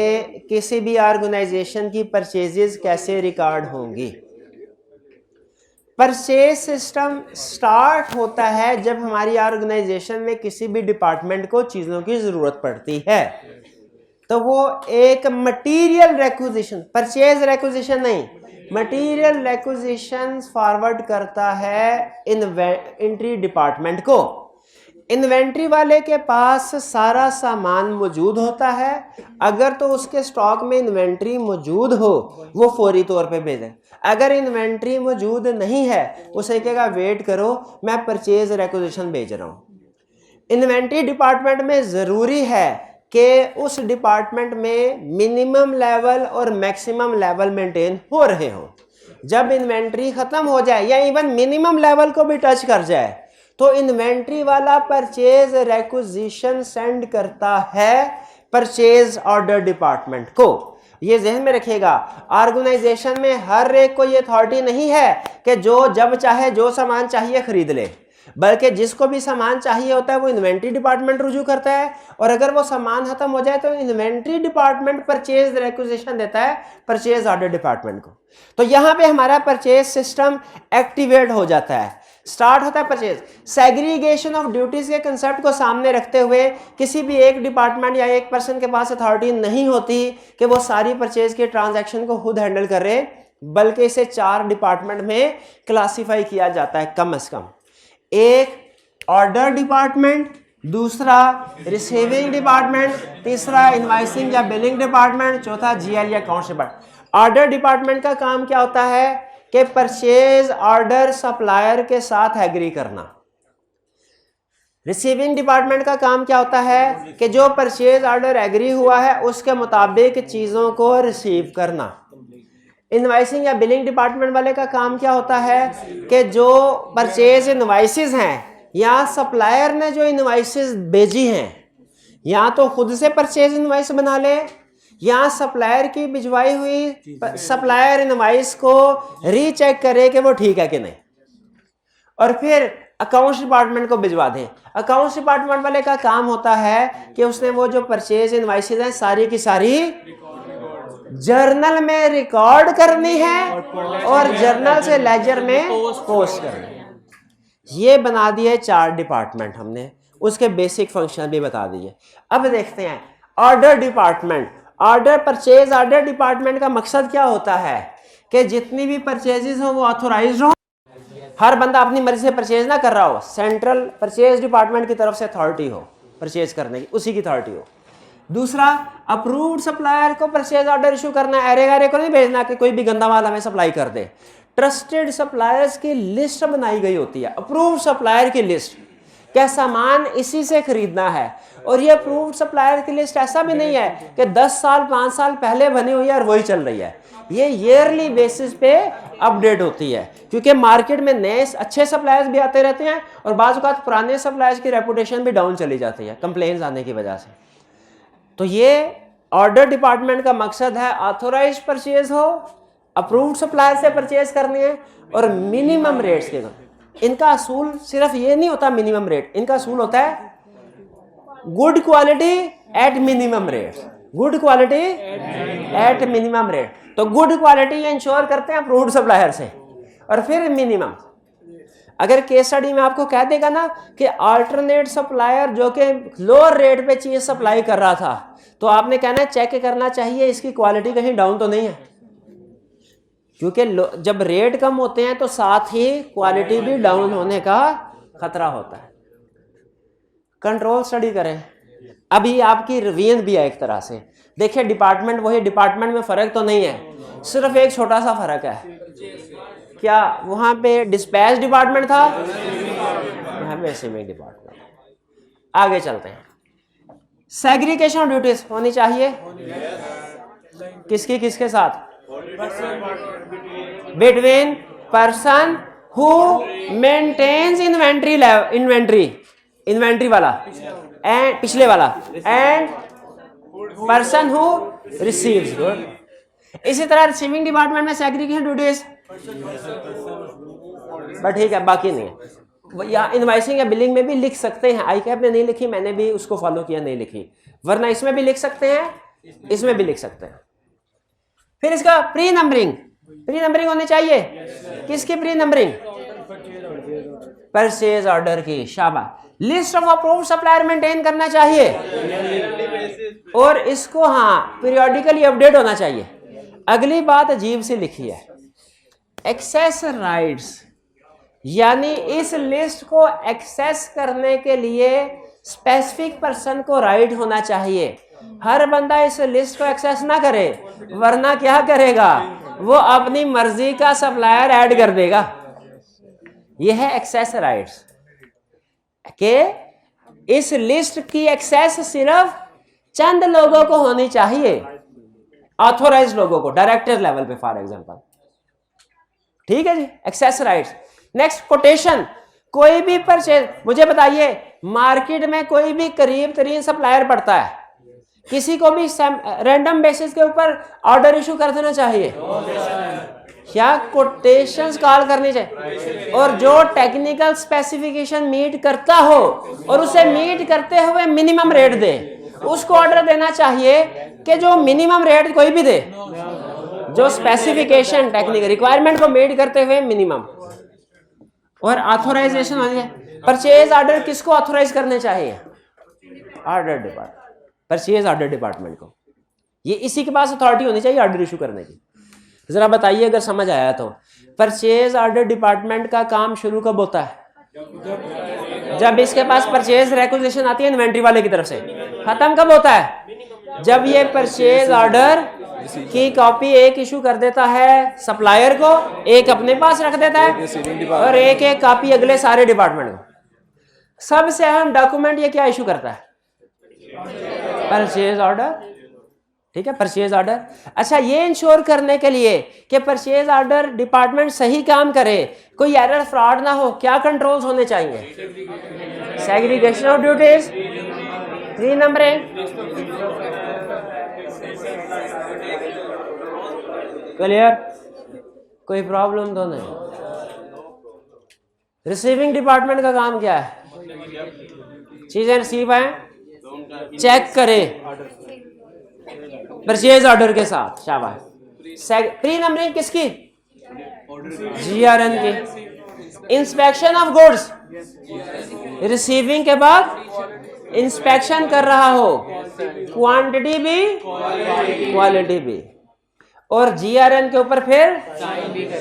किसी भी ऑर्गेनाइजेशन की परचेजेस कैसे रिकॉर्ड होंगी। परचेज सिस्टम स्टार्ट होता है जब हमारी ऑर्गेनाइजेशन में किसी भी डिपार्टमेंट को चीज़ों की ज़रूरत पड़ती है, तो वो एक मटीरियल रिक्विजिशन, परचेज रिक्विजिशन नहीं, मटीरियल रिक्विजिशन फॉरवर्ड करता है इन्वेंट्री डिपार्टमेंट को। इन्वेंट्री वाले के पास सारा सामान मौजूद होता है, अगर तो उसके स्टॉक में इन्वेंट्री मौजूद हो वो फौरी तौर पे भेजे, अगर इन्वेंट्री मौजूद नहीं है उसे कहेगा वेट करो मैं परचेज रिक्विजिशन भेज रहा हूँ। इन्वेंट्री डिपार्टमेंट में ज़रूरी है कि उस डिपार्टमेंट में मिनिमम लेवल और मैक्सिमम लेवल मेंटेन हो रहे हों। जब इन्वेंट्री ख़त्म हो जाए या इवन मिनिमम लेवल को भी टच कर जाए तो इन्वेंट्री वाला परचेज रिक्विजिशन सेंड करता है परचेज ऑर्डर डिपार्टमेंट को। ये जहन में रखिएगा, ऑर्गेनाइजेशन में हर एक को ये अथॉरिटी नहीं है कि जो जब चाहे जो सामान चाहिए खरीद ले, बल्कि जिसको भी सामान चाहिए होता है वो इन्वेंट्री डिपार्टमेंट रुजू करता है, और अगर वो सामान खत्म हो जाए तो इन्वेंट्री डिपार्टमेंट परचेज रिक्विजिशन देता है परचेज ऑर्डर डिपार्टमेंट को। तो यहाँ पे हमारा परचेज सिस्टम एक्टिवेट हो जाता है, स्टार्ट होता है परचेज। सेग्रीगेशन ऑफ ड्यूटीज के कंसेप्ट को सामने रखते हुए किसी भी एक डिपार्टमेंट या एक पर्सन के पास अथॉरिटी नहीं होती कि वो सारी परचेज के ट्रांजैक्शन को खुद हैंडल करे, बल्कि इसे 4 डिपार्टमेंट में क्लासीफाई किया जाता है कम से कम। एक ऑर्डर डिपार्टमेंट, दूसरा रिसीविंग डिपार्टमेंट, तीसरा इनवाइसिंग या बिलिंग डिपार्टमेंट, चौथा GL या अकाउंट्स डिपार्टमेंट। ऑर्डर डिपार्टमेंट का काम क्या होता है कि परचेज ऑर्डर सप्लायर के साथ एग्री करना। रिसीविंग डिपार्टमेंट का काम क्या होता है कि जो परचेज ऑर्डर एग्री हुआ है उसके मुताबिक चीज़ों को रिसीव करना। इनवाइसिंग या बिलिंग डिपार्टमेंट वाले का काम क्या होता है कि जो परचेज इनवाइसेस हैं या सप्लायर ने जो इनवाइसेस भेजी हैं, या तो खुद से परचेज इनवाइस बना ले या सप्लायर की भिजवाई हुई सप्लायर इनवाइस को रीचेक करे कि वो ठीक है कि नहीं। और फिर अकाउंट्स डिपार्टमेंट को भिजवा दें। अकाउंट्स डिपार्टमेंट वाले का काम होता है कि उसने वो जो परचेज इनवाइसेस हैं सारी की सारी जर्नल में रिकॉर्ड करनी है और जर्नल से लेजर में पोस्ट करनी है। ये बना दिए 4 डिपार्टमेंट हमने, उसके बेसिक फंक्शन भी बता दिए। अब देखते हैं order department. Order purchase order department का मकसद क्या होता है कि जितनी भी परचेजेस हो वो ऑथोराइज्ड हो, हर बंदा अपनी मर्जी से परचेज ना कर रहा हो, सेंट्रल परचेज डिपार्टमेंट की तरफ से अथॉरिटी हो परचेज करने की, उसी की अथॉरिटी हो। दूसरा, अप्रूव्ड सप्लायर को परचेज ऑर्डर इशू करना है, अरे गारे को नहीं भेजना कि कोई भी गंदा माल हमें सप्लाई कर दे। ट्रस्टेड सप्लायर्स की लिस्ट बनाई गई होती है, अप्रूव्ड सप्लायर की लिस्ट, क्या सामान इसी से खरीदना है। और ये अप्रूव्ड सप्लायर की लिस्ट ऐसा भी नहीं है कि 10 साल 5 साल पहले बनी हुई है और वही चल रही है, ये ईयरली बेसिस पे अपडेट होती है, क्योंकि मार्केट में नए अच्छे सप्लायर्स भी आते रहते हैं और बाज़ औक़ात पुराने सप्लायर्स की रेपुटेशन भी डाउन चली जाती है कंप्लेंट्स आने की वजह से। तो ये ऑर्डर डिपार्टमेंट का मकसद है ऑथोराइज परचेज हो, अप्रूव्ड सप्लायर से परचेज करनी है और मिनिमम रेट्स के। इनका असूल सिर्फ ये नहीं होता मिनिमम रेट, इनका असूल होता है good quality at minimum rate, good quality at minimum rate. तो गुड क्वालिटी ये इंश्योर करते हैं अप्रूव्ड सप्लायर से, और फिर मिनिमम। अगर केस स्टडी में आपको कह देगा ना कि अल्टरनेट सप्लायर जो कि लोअर रेट पे चीज सप्लाई कर रहा था, तो आपने कहना है चेक करना चाहिए इसकी क्वालिटी कहीं डाउन तो नहीं है, क्योंकि जब रेट कम होते हैं तो साथ ही क्वालिटी भी डाउन होने का खतरा होता है। कंट्रोल स्टडी करें। अभी आपकी रिवीजन भी है एक तरह से। देखिए डिपार्टमेंट वही, डिपार्टमेंट में फर्क तो नहीं है, सिर्फ एक छोटा सा फर्क है। क्या वहां पे डिस्पैच डिपार्टमेंट था, यहाँ पे एसएमई डिपार्टमेंट। आगे चलते हैं। सेग्रीगेशन ड्यूटीज होनी चाहिए किसकी किसके साथ, between person who maintains inventory वाला एंड पिछले वाला and person who receives good. इसी तरह रिसीविंग डिपार्टमेंट में सेग्रीगेशन ड्यूटीज, बट ठीक है बाकी नहीं है। या इनवाइसिंग या बिलिंग में भी लिख सकते हैं, आई कैप ने नहीं लिखी, मैंने भी उसको फॉलो किया, नहीं लिखी, वरना इसमें भी लिख सकते हैं, इसमें भी लिख सकते हैं। फिर इसका प्री नंबरिंग, प्री नंबरिंग होनी चाहिए। किसकी प्री नंबरिंग, परचेज ऑर्डर की। शाबाश। List of approved supplier maintain करना चाहिए और इसको हाँ पीरियोडिकली अपडेट होना चाहिए। अगली बात अजीब सी लिखी है, एक्सेस राइट्स, यानी इस लिस्ट को एक्सेस करने के लिए स्पेसिफिक पर्सन को राइट होना चाहिए। हर बंदा इस लिस्ट को एक्सेस ना करे, वरना क्या करेगा, वो अपनी मर्जी का सप्लायर ऐड कर देगा। यह है एक्सेस राइट्स के इस लिस्ट की एक्सेस सिर्फ चंद लोगों को होनी चाहिए, ऑथोराइज्ड लोगों को, डायरेक्टर लेवल पे फॉर एग्जांपल। ठीक है जी, एक्सेस राइट्स। नेक्स्ट कोटेशन, कोई भी परचेज, मुझे बताइए मार्केट में कोई भी करीब तरीन सप्लायर पड़ता है, किसी को भी रैंडम बेसिस के ऊपर ऑर्डर इशू कर देना चाहिए या कोटेशंस कॉल करनी चाहिए, और जो टेक्निकल स्पेसिफिकेशन मीट करता हो और उसे मीट करते हुए मिनिमम रेट दे, उसको ऑर्डर देना चाहिए कि जो मिनिमम रेट कोई भी दे, जो स्पेसिफिकेशन टेक्निकल रिक्वायरमेंट को मीट करते हुए मिनिमम। और ऑथोराइजेशन होनी है। परचेज ऑर्डर किसको ऑथोराइज करने चाहिए, order department, purchase order department को। ये इसी के पास अथॉरिटी होनी चाहिए ऑर्डर इशू करने की। जरा बताइए अगर समझ आया तो, परचेज ऑर्डर डिपार्टमेंट का काम शुरू कब होता है, जब इसके पास परचेज रिक्विजिशन आती है इन्वेंट्री वाले की तरफ से। खत्म कब होता है, जब ये परचेज ऑर्डर की कॉपी एक इशू कर देता है सप्लायर को, एक अपने पास रख देता है और एक एक कॉपी अगले सारे डिपार्टमेंट को। सबसे अहम डॉक्यूमेंट ये क्या इशू करता है, परचेज ऑर्डर। ठीक है, परचेज ऑर्डर। अच्छा, ये इंश्योर करने के लिए कि परचेज ऑर्डर डिपार्टमेंट सही काम करे, कोई एरर फ्रॉड ना हो, क्या कंट्रोल्स होने चाहिए, segregation of duties, pre numbering, clear, कोई प्रॉब्लम तो नहीं। रिसीविंग डिपार्टमेंट का काम क्या है? चीजें रिसीव है, चेक करे परचेज ऑर्डर के साथ, शाबाश। प्री नंबरिंग किसकी? जीआरएन की। इंस्पेक्शन ऑफ गुड्स, रिसीविंग के बाद इंस्पेक्शन कर रहा हो, क्वांटिटी भी क्वालिटी भी, और जीआरएन के ऊपर फिर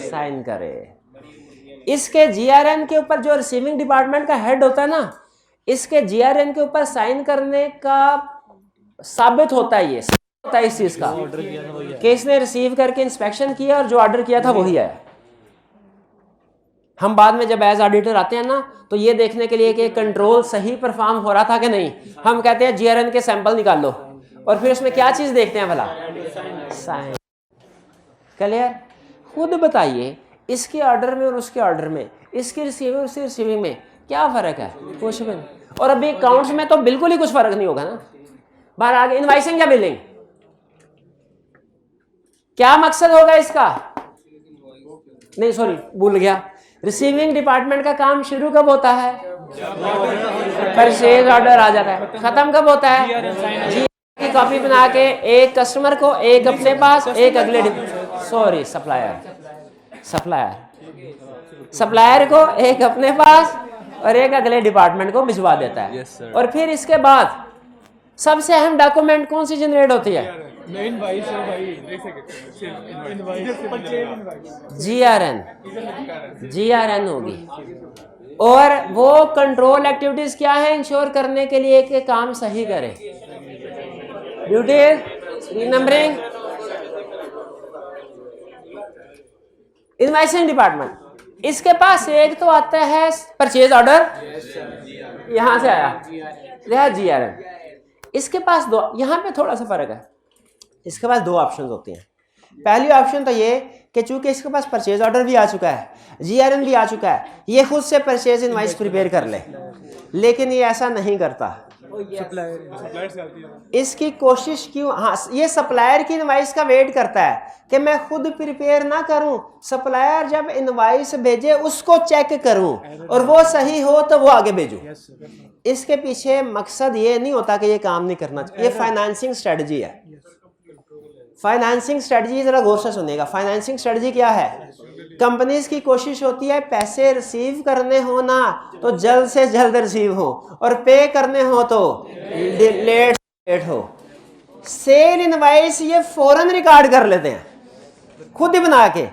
साइन करे। इसके जीआरएन के ऊपर जो रिसीविंग डिपार्टमेंट का हेड होता है ना, इसके जीआरएन के ऊपर साइन करने का साबित होता है, ये होता है इस चीज का कि इसने रिसीव करके इंस्पेक्शन किया और जो ऑर्डर किया था वही आया। हम बाद में जब एज ऑडिटर आते हैं ना, तो ये देखने के लिए कि कंट्रोल सही परफॉर्म हो रहा था कि नहीं, हम कहते हैं जीआरएन के सैंपल निकाल लो, और फिर उसमें क्या चीज देखते हैं भला? साइन। क्लियर? खुद बताइए, इसके ऑर्डर में और उसके ऑर्डर में, इसकी रिसीविंग और उसकी रिसीविंग में क्या फर्क है? कुछ भी नहीं। और अभी अकाउंट्स में तो बिल्कुल ही कुछ फर्क नहीं होगा ना। बाहर आगे इनवाइसिंग या बिलिंग, क्या मकसद होगा इसका? नहीं सॉरी भूल गया, रिसीविंग डिपार्टमेंट का काम शुरू कब होता है? परचेज ऑर्डर आ जाता है। खत्म कब होता है? जी की कॉपी बना के एक कस्टमर को, एक अपने पास, एक अगले सप्लायर को एक अपने पास और एक अगले डिपार्टमेंट को भिजवा देता है। और फिर इसके बाद सबसे अहम डॉक्यूमेंट कौन सी जनरेट होती है? जीआरएन होगी। और वो कंट्रोल एक्टिविटीज क्या है? इंश्योर करने के लिए कि काम सही करे। ड्यूटी नंबरिंग, इनवाइसिंग डिपार्टमेंट, इसके पास एक तो आता है परचेज ऑर्डर, यहां से आया जीआरएन। इसके पास दो, यहां पे थोड़ा सा फर्क है, इसके पास दो ऑप्शन होती हैं। पहली ऑप्शन तो ये कि चूंकि इसके पास परचेज ऑर्डर भी आ चुका है, जीआरएन भी आ चुका है, ये खुद से परचेज इनवाइस प्रिपेयर कर ले, लेकिन ये ऐसा नहीं करता। इसकी कोशिश क्यों? हाँ, ये सप्लायर की इनवाइस का वेट करता है कि मैं खुद प्रिपेयर ना करूं, सप्लायर जब इनवाइस भेजे उसको चेक करूं और वो सही हो तो वो आगे भेजूं। इसके पीछे मकसद ये नहीं होता कि ये काम नहीं करना चाहिए, ये फाइनेंसिंग स्ट्रेटजी है। फाइनेंसिंग स्ट्रेटजी जरा गौर से सुनिएगा। फाइनेंसिंग स्ट्रेटजी क्या है? कंपनीज की कोशिश होती है पैसे रिसीव करने हो ना तो जल्द से जल्द रिसीव हो, और पे करने हो तो लेट हो। सेल इनवाइस ये फौरन रिकॉर्ड कर लेते हैं खुद ही बना के,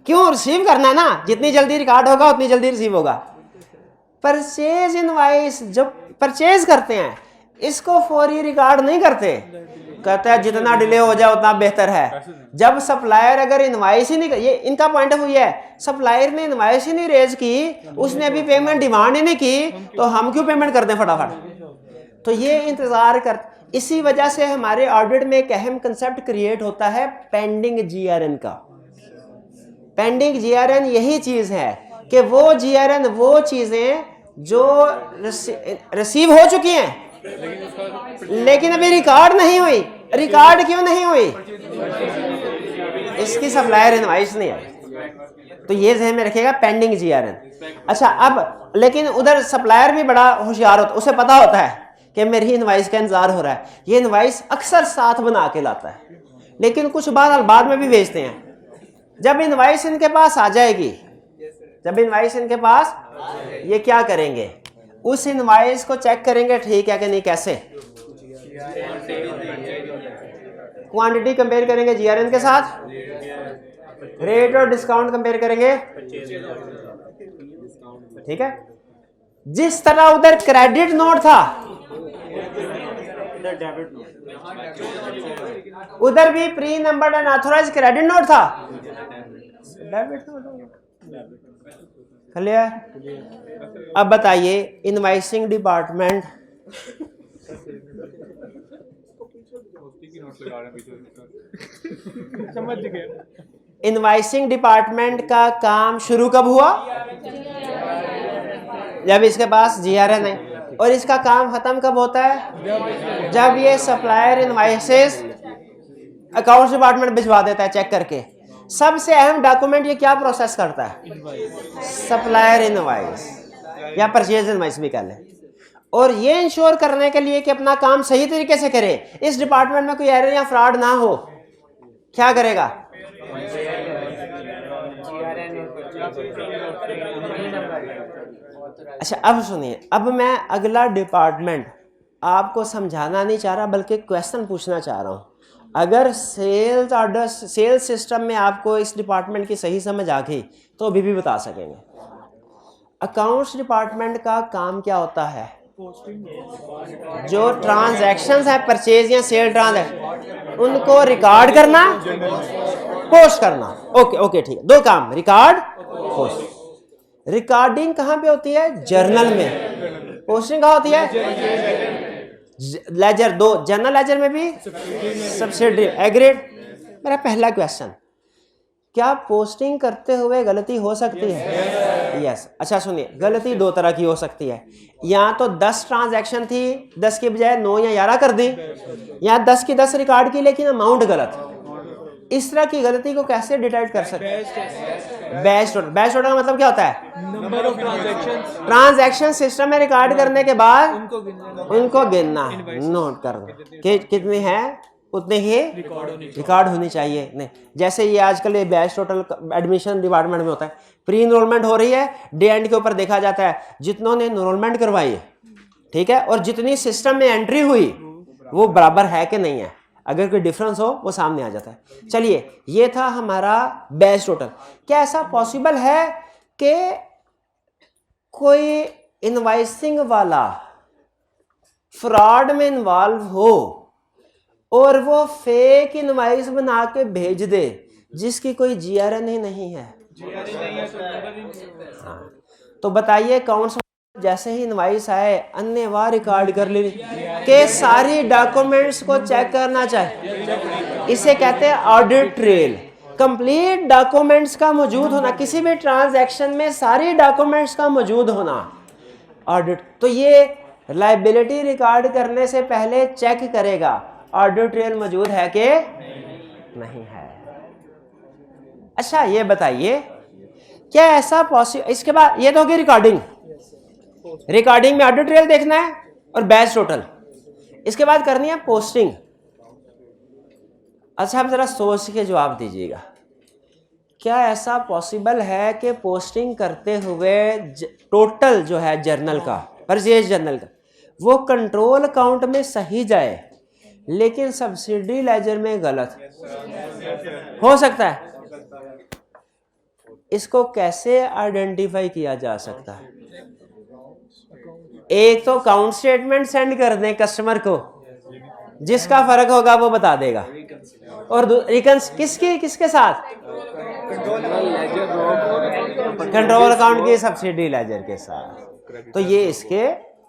क्यों? रिसीव करना है ना, जितनी जल्दी रिकॉर्ड होगा उतनी जल्दी रिसीव होगा। परचेज इनवाइस जब परचेज करते हैं इसको फौरी रिकॉर्ड नहीं करते, कहते हैं जितना डिले हो जाए उतना बेहतर है। जब सप्लायर अगर इनवाइस ही नहीं, ये इनका पॉइंट ऑफ व्यू है, सप्लायर ने इनवाइस ही नहीं रेज की, उसने अभी पेमेंट डिमांड ही नहीं की, तो हम क्यों पेमेंट कर दें फटाफट? तो ये इंतजार कर। इसी वजह से हमारे ऑडिट में एक अहम कंसेप्ट क्रिएट होता है पेंडिंग जीआरएन का। पेंडिंग जीआरएन यही चीज है कि वो जीआरएन, वो चीजें जो रिसीव हो चुकी हैं लेकिन अभी रिकॉर्ड नहीं हुई। रिकॉर्ड क्यों नहीं हुई? इसकी सप्लायर इनवाइस नहीं आई। तो ये ज़हन में रखिएगा, पेंडिंग जीआरएन। अच्छा, अब लेकिन उधर सप्लायर भी बड़ा होशियार होता है, उसे पता होता है कि मेरी इनवाइस का इंतजार हो रहा है। ये इनवाइस अक्सर साथ बना के लाता है, लेकिन कुछ बाद में भी भेजते हैं। जब इनवाइस इनके पास आ जाएगी, जब इनवाइस इनके पास, ये क्या करेंगे? उस इनवाइस को चेक करेंगे ठीक है कि नहीं। कैसे? क्वांटिटी कंपेयर करेंगे जीआरएन के साथ, रेट और डिस्काउंट कंपेयर करेंगे, ठीक है। जिस तरह उधर क्रेडिट नोट था उधर भी pre numbered and authorised credit note था, डेबिट नोट। क्लियर? अब बताइए, इनवाइसिंग डिपार्टमेंट इनवाइसिंग डिपार्टमेंट का काम शुरू कब हुआ? जब इसके पास जीआरएन है। और इसका काम खत्म कब होता है? जब ये सप्लायर इनवाइसेस अकाउंट्स डिपार्टमेंट भिजवा देता है चेक करके। सबसे अहम डॉक्यूमेंट ये क्या प्रोसेस करता है? सप्लायर इनवॉइस या परचेज इनवॉइस भी कह लें। और ये इंश्योर करने के लिए कि अपना काम सही तरीके से करे, इस डिपार्टमेंट में कोई एरर या फ्रॉड ना हो, क्या करेगा? अच्छा अब सुनिए, अब मैं अगला डिपार्टमेंट आपको समझाना नहीं चाह रहा बल्कि क्वेश्चन पूछना चाह रहा हूं। अगर सेल्स ऑर्डर सेल्स सिस्टम में आपको इस डिपार्टमेंट की सही समझ आ गई तो अभी भी बता सकेंगे। अकाउंट्स डिपार्टमेंट का काम क्या होता है? जो ट्रांजैक्शंस है परचेज या सेल ट्रांजैक्शन उनको रिकॉर्ड करना, पोस्ट करना। ओके ओके ठीक है, दो काम, रिकॉर्ड पोस्ट। रिकॉर्डिंग कहाँ पे होती है? जर्नल में। पोस्टिंग कहाँ होती है? लेजर। दो, जर्नल लेजर में भी, सब्सिडरी। एग्रीड। मेरा पहला क्वेश्चन, क्या पोस्टिंग करते हुए गलती हो सकती है? यस। अच्छा सुनिए, गलती दो तरह की हो सकती है। या तो 10 ट्रांजैक्शन थी, 10 की बजाय 9 या 11 कर दी, या 10 की 10 रिकॉर्ड की लेकिन अमाउंट गलत। इस तरह की गलती को कैसे डिटेक्ट कर सकते हैं? Batch total. बैच टोटल का मतलब क्या होता है? नंबर ऑफ ट्रांजैक्शन सिस्टम में रिकॉर्ड करने के बाद उनको गिनना, नोट करना कि कितनी है, उतने ही रिकॉर्ड होनी चाहिए। नहीं, जैसे ये आजकल ये बैच टोटल एडमिशन डिपार्टमेंट में होता है, प्री इनरोलमेंट हो रही है, डे एंड के ऊपर देखा जाता है जितनों ने इनरोलमेंट करवाई है, ठीक है, और जितनी सिस्टम में एंट्री हुई वो बराबर है कि नहीं है। अगर कोई डिफरेंस हो वो सामने आ जाता है। चलिए, ये था हमारा बैच टोटल। क्या ऐसा पॉसिबल है कि कोई इनवाइसिंग वाला फ्रॉड में इन्वॉल्व हो और वो फेक इनवाइस बना के भेज दे जिसकी कोई जीआरएन ही नहीं है? हाँ, तो बताइए कौन सा जैसे ही इनवाइस आए अन्यवार रिकॉर्ड कर ली के सारी डॉक्यूमेंट्स को चेक करना चाहिए। इसे कहते हैं ऑडिट ट्रेल। कंप्लीट डॉक्यूमेंट्स का मौजूद होना, किसी भी ट्रांजैक्शन में सारी डॉक्यूमेंट्स का मौजूद होना, ऑडिट। तो ये लायबिलिटी रिकॉर्ड करने से पहले चेक करेगा ऑडिट ट्रेल मौजूद है कि नहीं है। अच्छा ये बताइए, क्या ऐसा पॉसिबल? इसके बाद ये तो होगी रिकॉर्डिंग। रिकॉर्डिंग में ऑडिट ट्रेल देखना है और बैच टोटल। इसके बाद करनी है पोस्टिंग। अच्छा आप जरा सोच के जवाब दीजिएगा, क्या ऐसा पॉसिबल है कि पोस्टिंग करते हुए टोटल जो है जर्नल का, परचेज जर्नल का, वो कंट्रोल अकाउंट में सही जाए लेकिन सब्सिडी लेजर में गलत? हो सकता है। इसको कैसे आइडेंटिफाई किया जा सकता है? एक तो अकाउंट स्टेटमेंट सेंड कर दें कस्टमर को, जिसका फर्क होगा वो बता देगा, और किसके साथ? कंट्रोल अकाउंट की सब्सिडी लेजर के साथ। तो ये इसके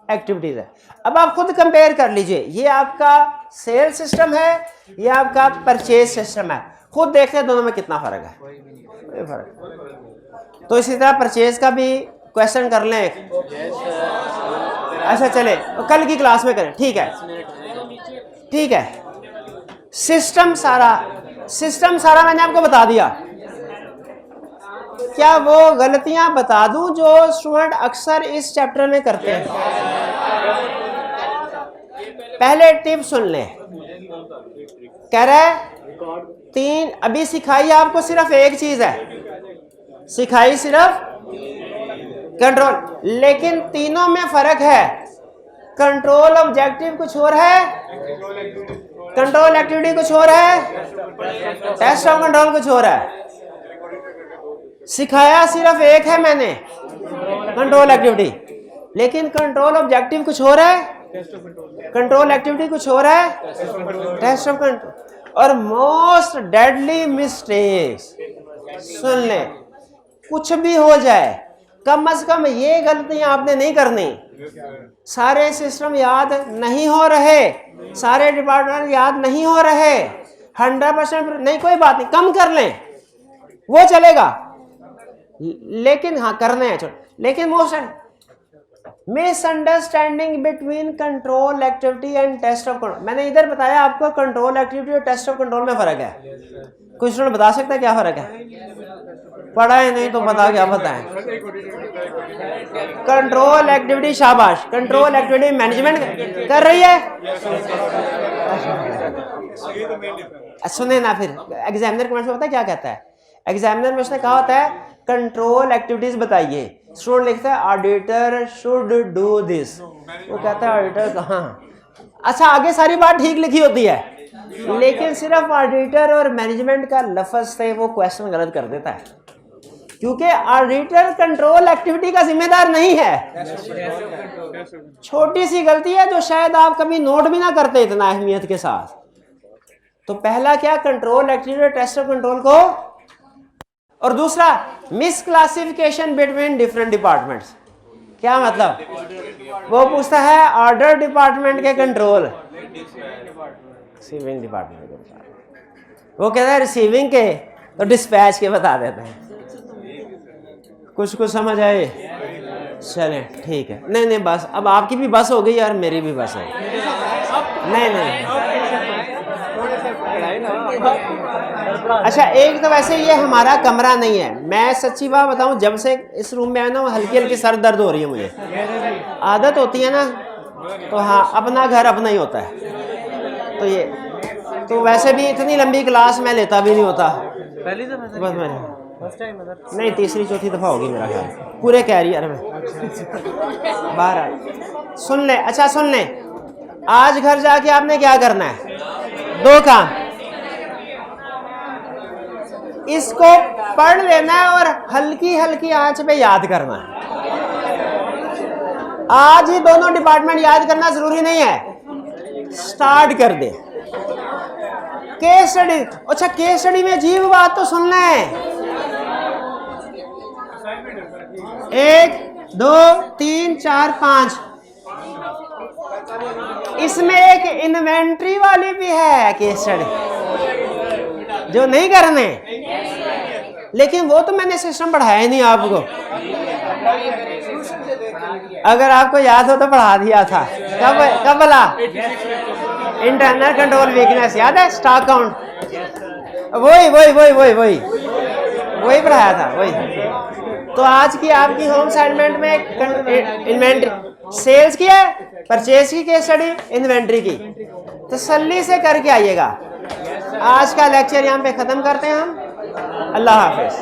एक्टिविटीज है। अब आप खुद कंपेयर कर लीजिए, ये आपका सेल सिस्टम है, ये आपका परचेज सिस्टम है, खुद देखते हैं दोनों में कितना फर्क है। फर्क। तो इसी तरह परचेज का भी क्वेश्चन कर लें। अच्छा चले, कल की क्लास में करें, ठीक है ठीक है। सिस्टम सारा मैंने आपको बता दिया। क्या वो गलतियां बता दूं जो स्टूडेंट अक्सर इस चैप्टर में करते हैं? पहले टिप सुन ले, कह रहे 3 अभी सिखाई आपको, सिर्फ एक चीज है सिखाई, सिर्फ कंट्रोल, लेकिन तीनों में फर्क है। कंट्रोल ऑब्जेक्टिव कुछ और है, कंट्रोल एक्टिविटी कुछ और है, टेस्ट ऑफ कंट्रोल कुछ और है। सिखाया सिर्फ एक है मैंने, कंट्रोल एक्टिविटी, लेकिन कंट्रोल ऑब्जेक्टिव कुछ और है, कंट्रोल एक्टिविटी कुछ और है, टेस्ट ऑफ कंट्रोल। और मोस्ट डेडली मिस्टेक्स, सुन ले, कुछ भी हो जाए कम से कम ये गलतियां आपने नहीं करनी। सारे सिस्टम याद नहीं हो रहे, सारे डिपार्टमेंट याद नहीं हो रहे, 100% नहीं, कोई बात नहीं, कम कर लें वो चलेगा, लेकिन हाँ करने हैं। लेकिन most misunderstanding between control activity and test of control. मैंने इधर बताया आपको कंट्रोल एक्टिविटी और टेस्ट ऑफ कंट्रोल में फर्क है। कोई स्टूडेंट बता सकता है क्या फर्क है? पढ़ा है नहीं तो बता, क्या पता है? कंट्रोल एक्टिविटी, शाबाश, कंट्रोल एक्टिविटी मैनेजमेंट कर रही है। सुने ना, फिर एग्जामिनर क्वेश्चन होता है क्या कहता है? एग्जामिनर में उसने कहा होता है कंट्रोल एक्टिविटीज बताइए, स्टूडेंट लिखता है ऑडिटर शुड डू दिस, वो कहता है ऑडिटर कहाँ। अच्छा, आगे सारी बात ठीक लिखी होती है, लेकिन सिर्फ ऑडिटर और मैनेजमेंट का लफ्ज से वो क्वेश्चन गलत कर देता है, क्योंकि ऑडिटर कंट्रोल एक्टिविटी का जिम्मेदार नहीं है। छोटी सी गलती है जो शायद आप कभी नोट भी ना करते इतना अहमियत के साथ। तो पहला क्या, control activity test of control को, और दूसरा मिसक्लासिफिकेशन बिटवीन डिफरेंट डिपार्टमेंट्स। क्या मतलब? वो पूछता है ऑर्डर डिपार्टमेंट के कंट्रोल, रिसीविंग डिपार्टमेंट के, वो कहता है रिसीविंग के, तो डिस्पैच के बता देते हैं। कुछ समझ आए? चलें ठीक है। नहीं नहीं, बस अब आपकी भी बस हो गई और मेरी भी बस हो गई। नहीं अच्छा, एक तो वैसे ये हमारा कमरा नहीं है। मैं सच्ची बात बताऊं, जब से इस रूम में आया ना, हल्की हल्की सर दर्द हो रही है मुझे। आदत होती है ना, तो हाँ, अपना घर अपना ही होता है। तो ये तो वैसे भी इतनी लंबी क्लास मैं लेता भी नहीं होता। पहली दफा बस मैंने नहीं, तीसरी चौथी दफा होगी मेरा ख्याल पूरे कैरियर में। बाहर सुन ले, अच्छा सुन ले, आज घर जाके आपने क्या करना है? 2 काम, इसको पढ़ लेना है और हल्की हल्की आंच पे याद करना है। आज ही दोनों डिपार्टमेंट याद करना जरूरी नहीं है, स्टार्ट कर दे। केस स्टडी, अच्छा केस स्टडी में अजीब बात तो सुन लें। 1 2 3 4 5, इसमें एक इन्वेंट्री वाली भी है केस स्टडी जो नहीं करने, लेकिन वो तो मैंने सिस्टम पढ़ाया ही नहीं आपको। अगर आपको याद हो तो पढ़ा दिया था। कब बोला? इंटरनल कंट्रोल वीकनेस, याद है? स्टॉक काउंट, वही पढ़ाया था, वही। तो आज की आपकी होम असाइनमेंट में इन्वेंट्री, सेल्स की है, परचेज की केस स्टडी, इन्वेंट्री की, तसल्ली से करके आइएगा। आज का लेक्चर यहाँ पे खत्म करते हैं हम। अल्लाह हाफिज।